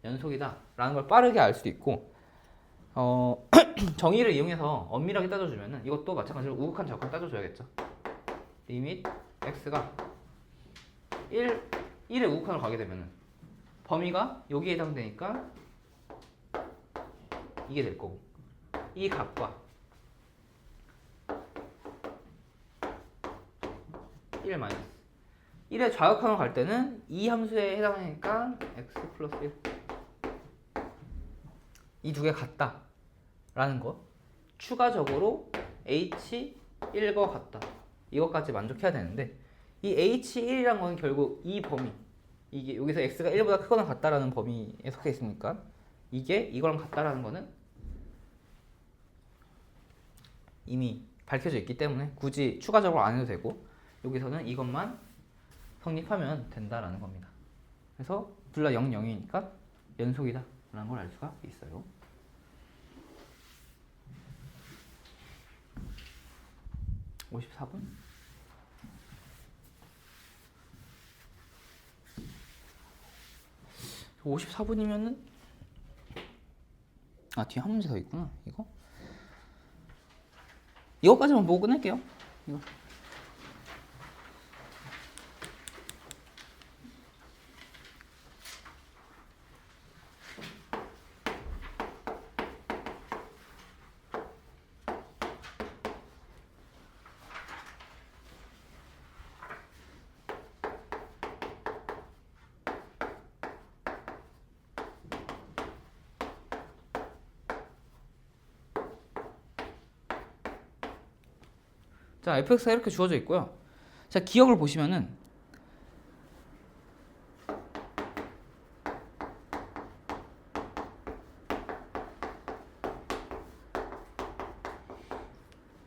연속이다 라는 걸 빠르게 알 수도 있고, 정의를 이용해서 엄밀하게 따져주면은 이것도 마찬가지로 우극한 좌극한 따져줘야겠죠. 리밋 x가 1의 우극한으로 가게 되면은 범위가 여기에 해당되니까 이게 될 거고, 이 값과 1 마이너스 1의 좌극한으로 갈 때는 이 함수에 해당하니까 x 플러스 1, 이 두 개 같다 라는 거, 추가적으로 h1과 같다, 이것까지 만족해야 되는데, 이 h1이란 건 결국 이 범위, 이게 여기서 x가 1보다 크거나 같다라는 범위에 속해 있으니까 이게 이거랑 같다라는 거는 이미 밝혀져 있기 때문에 굳이 추가적으로 안 해도 되고, 여기서는 이것만 성립하면 된다라는 겁니다. 그래서 둘 다 0, 0이니까 연속이다 라는 걸 알 수가 있어요. (54분) 54분이면은 뒤에 한 문제 더 있구나. 이거까지만 보고 끝낼게요. 이거. 자, fx가 이렇게 주어져 있고요. 자, 기억을 보시면은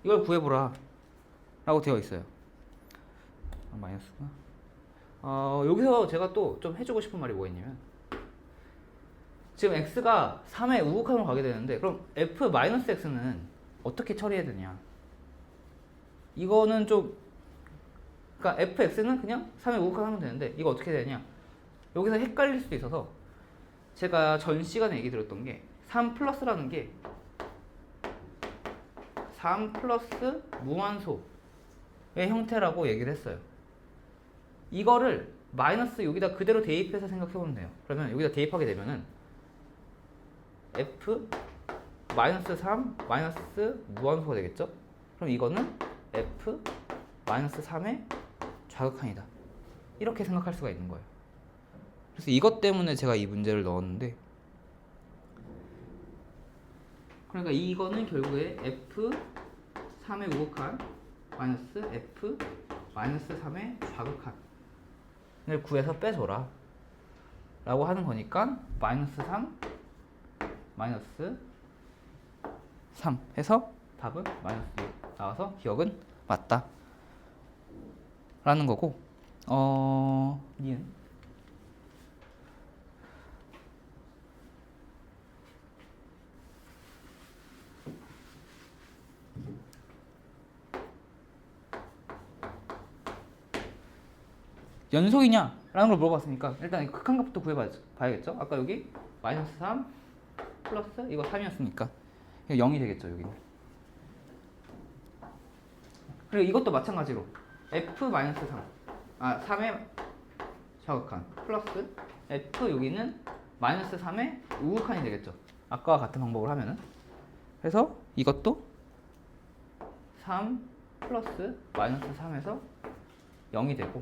이걸 구해보라 라고 되어 있어요. 마이너스구나. 여기서 제가 또 좀 해주고 싶은 말이 뭐였냐면, 지금 x가 3의 우극한으로 가게 되는데 그럼 f-x는 어떻게 처리해야 되냐, 이거는 좀, 그러니까 fx는 그냥 3의 우극한 하면 되는데 이거 어떻게 되냐, 여기서 헷갈릴 수도 있어서 제가 전 시간에 얘기 드렸던 게 3 플러스라는 게 3 플러스 무한소의 형태라고 얘기를 했어요. 이거를 마이너스 여기다 그대로 대입해서 생각해보면 돼요. 그러면 여기다 대입하게 되면은 f 마이너스 3 마이너스 무한소가 되겠죠? 그럼 이거는 f 마이너스 3의 좌극한이다, 이렇게 생각할 수가 있는 거예요. 그래서 이것 때문에 제가 이 문제를 넣었는데, 그러니까 이거는 결국에 f 3의 우극한 마이너스 f 마이너스 3의 좌극한을 구해서 빼줘라 라고 하는 거니까 마이너스 3 마이너스 3 해서 답은 마이너스 6 나와서 기억은 맞다 라는 거고, 니은 연속이냐 라는 걸 물어봤으니까 일단 극한값부터 구해봐야겠죠. 아까 여기 마이너스 3 플러스 이거 3이었으니까 0이 되겠죠 여기는. 그리고 이것도 마찬가지로 f-3 3의 좌극한 플러스 f 여기는 마이너스 3의 우극한이 되겠죠, 아까와 같은 방법을 하면은. 그래서 이것도 3 플러스 마이너스 3에서 0이 되고,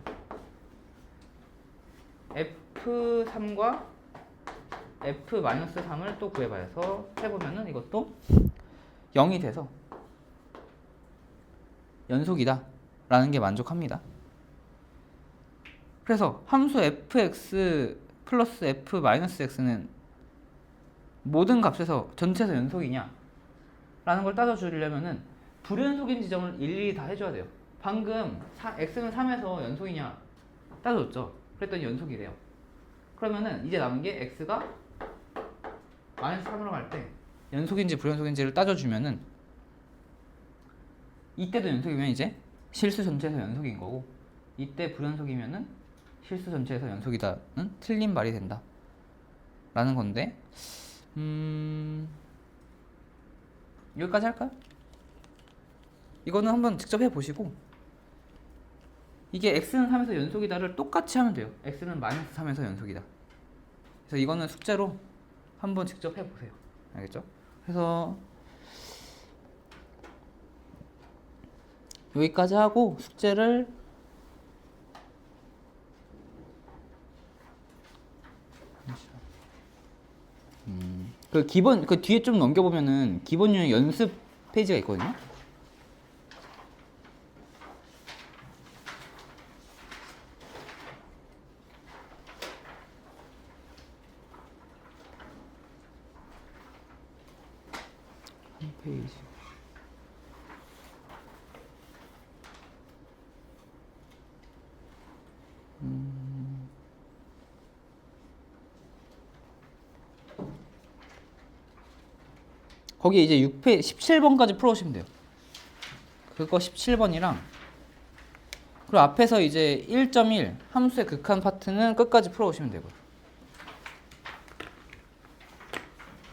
f3과 f-3을 또 구해봐서 해보면은 이것도 0이 돼서 연속이다 라는 게 만족합니다. 그래서 함수 fx 플러스 f 마이너스 x는 모든 값에서 전체에서 연속이냐 라는 걸 따져주려면은 불연속인 지점을 일일이 다 해줘야 돼요. 방금 x는 3에서 연속이냐 따져줬죠. 그랬더니 연속이래요. 그러면은 이제 남은 게 x가 마이너스 3으로 갈 때 연속인지 불연속인지를 따져주면은 이때도 연속이면 이제 실수 전체에서 연속인 거고, 이때 불연속이면은 실수 전체에서 연속이다는 틀린 말이 된다 라는 건데, 여기까지 할까요? 이거는 한번 직접 해보시고, 이게 x는 3에서 연속이다를 똑같이 하면 돼요. x는 마이너스 3에서 연속이다. 그래서 이거는 숙제로 한번 직접 해보세요. 알겠죠? 그래서 여기까지 하고 숙제를 그 기본 그 뒤에 좀 넘겨보면은 기본 유형 연습 페이지가 있거든요. 한 페이지. 거기 이제 6페이지 17번까지 풀어오시면 돼요. 그거 17번이랑 그리고 앞에서 이제 1.1 함수의 극한 파트는 끝까지 풀어오시면 되고요.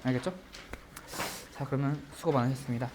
알겠죠? 자, 그러면 수고 많으셨습니다.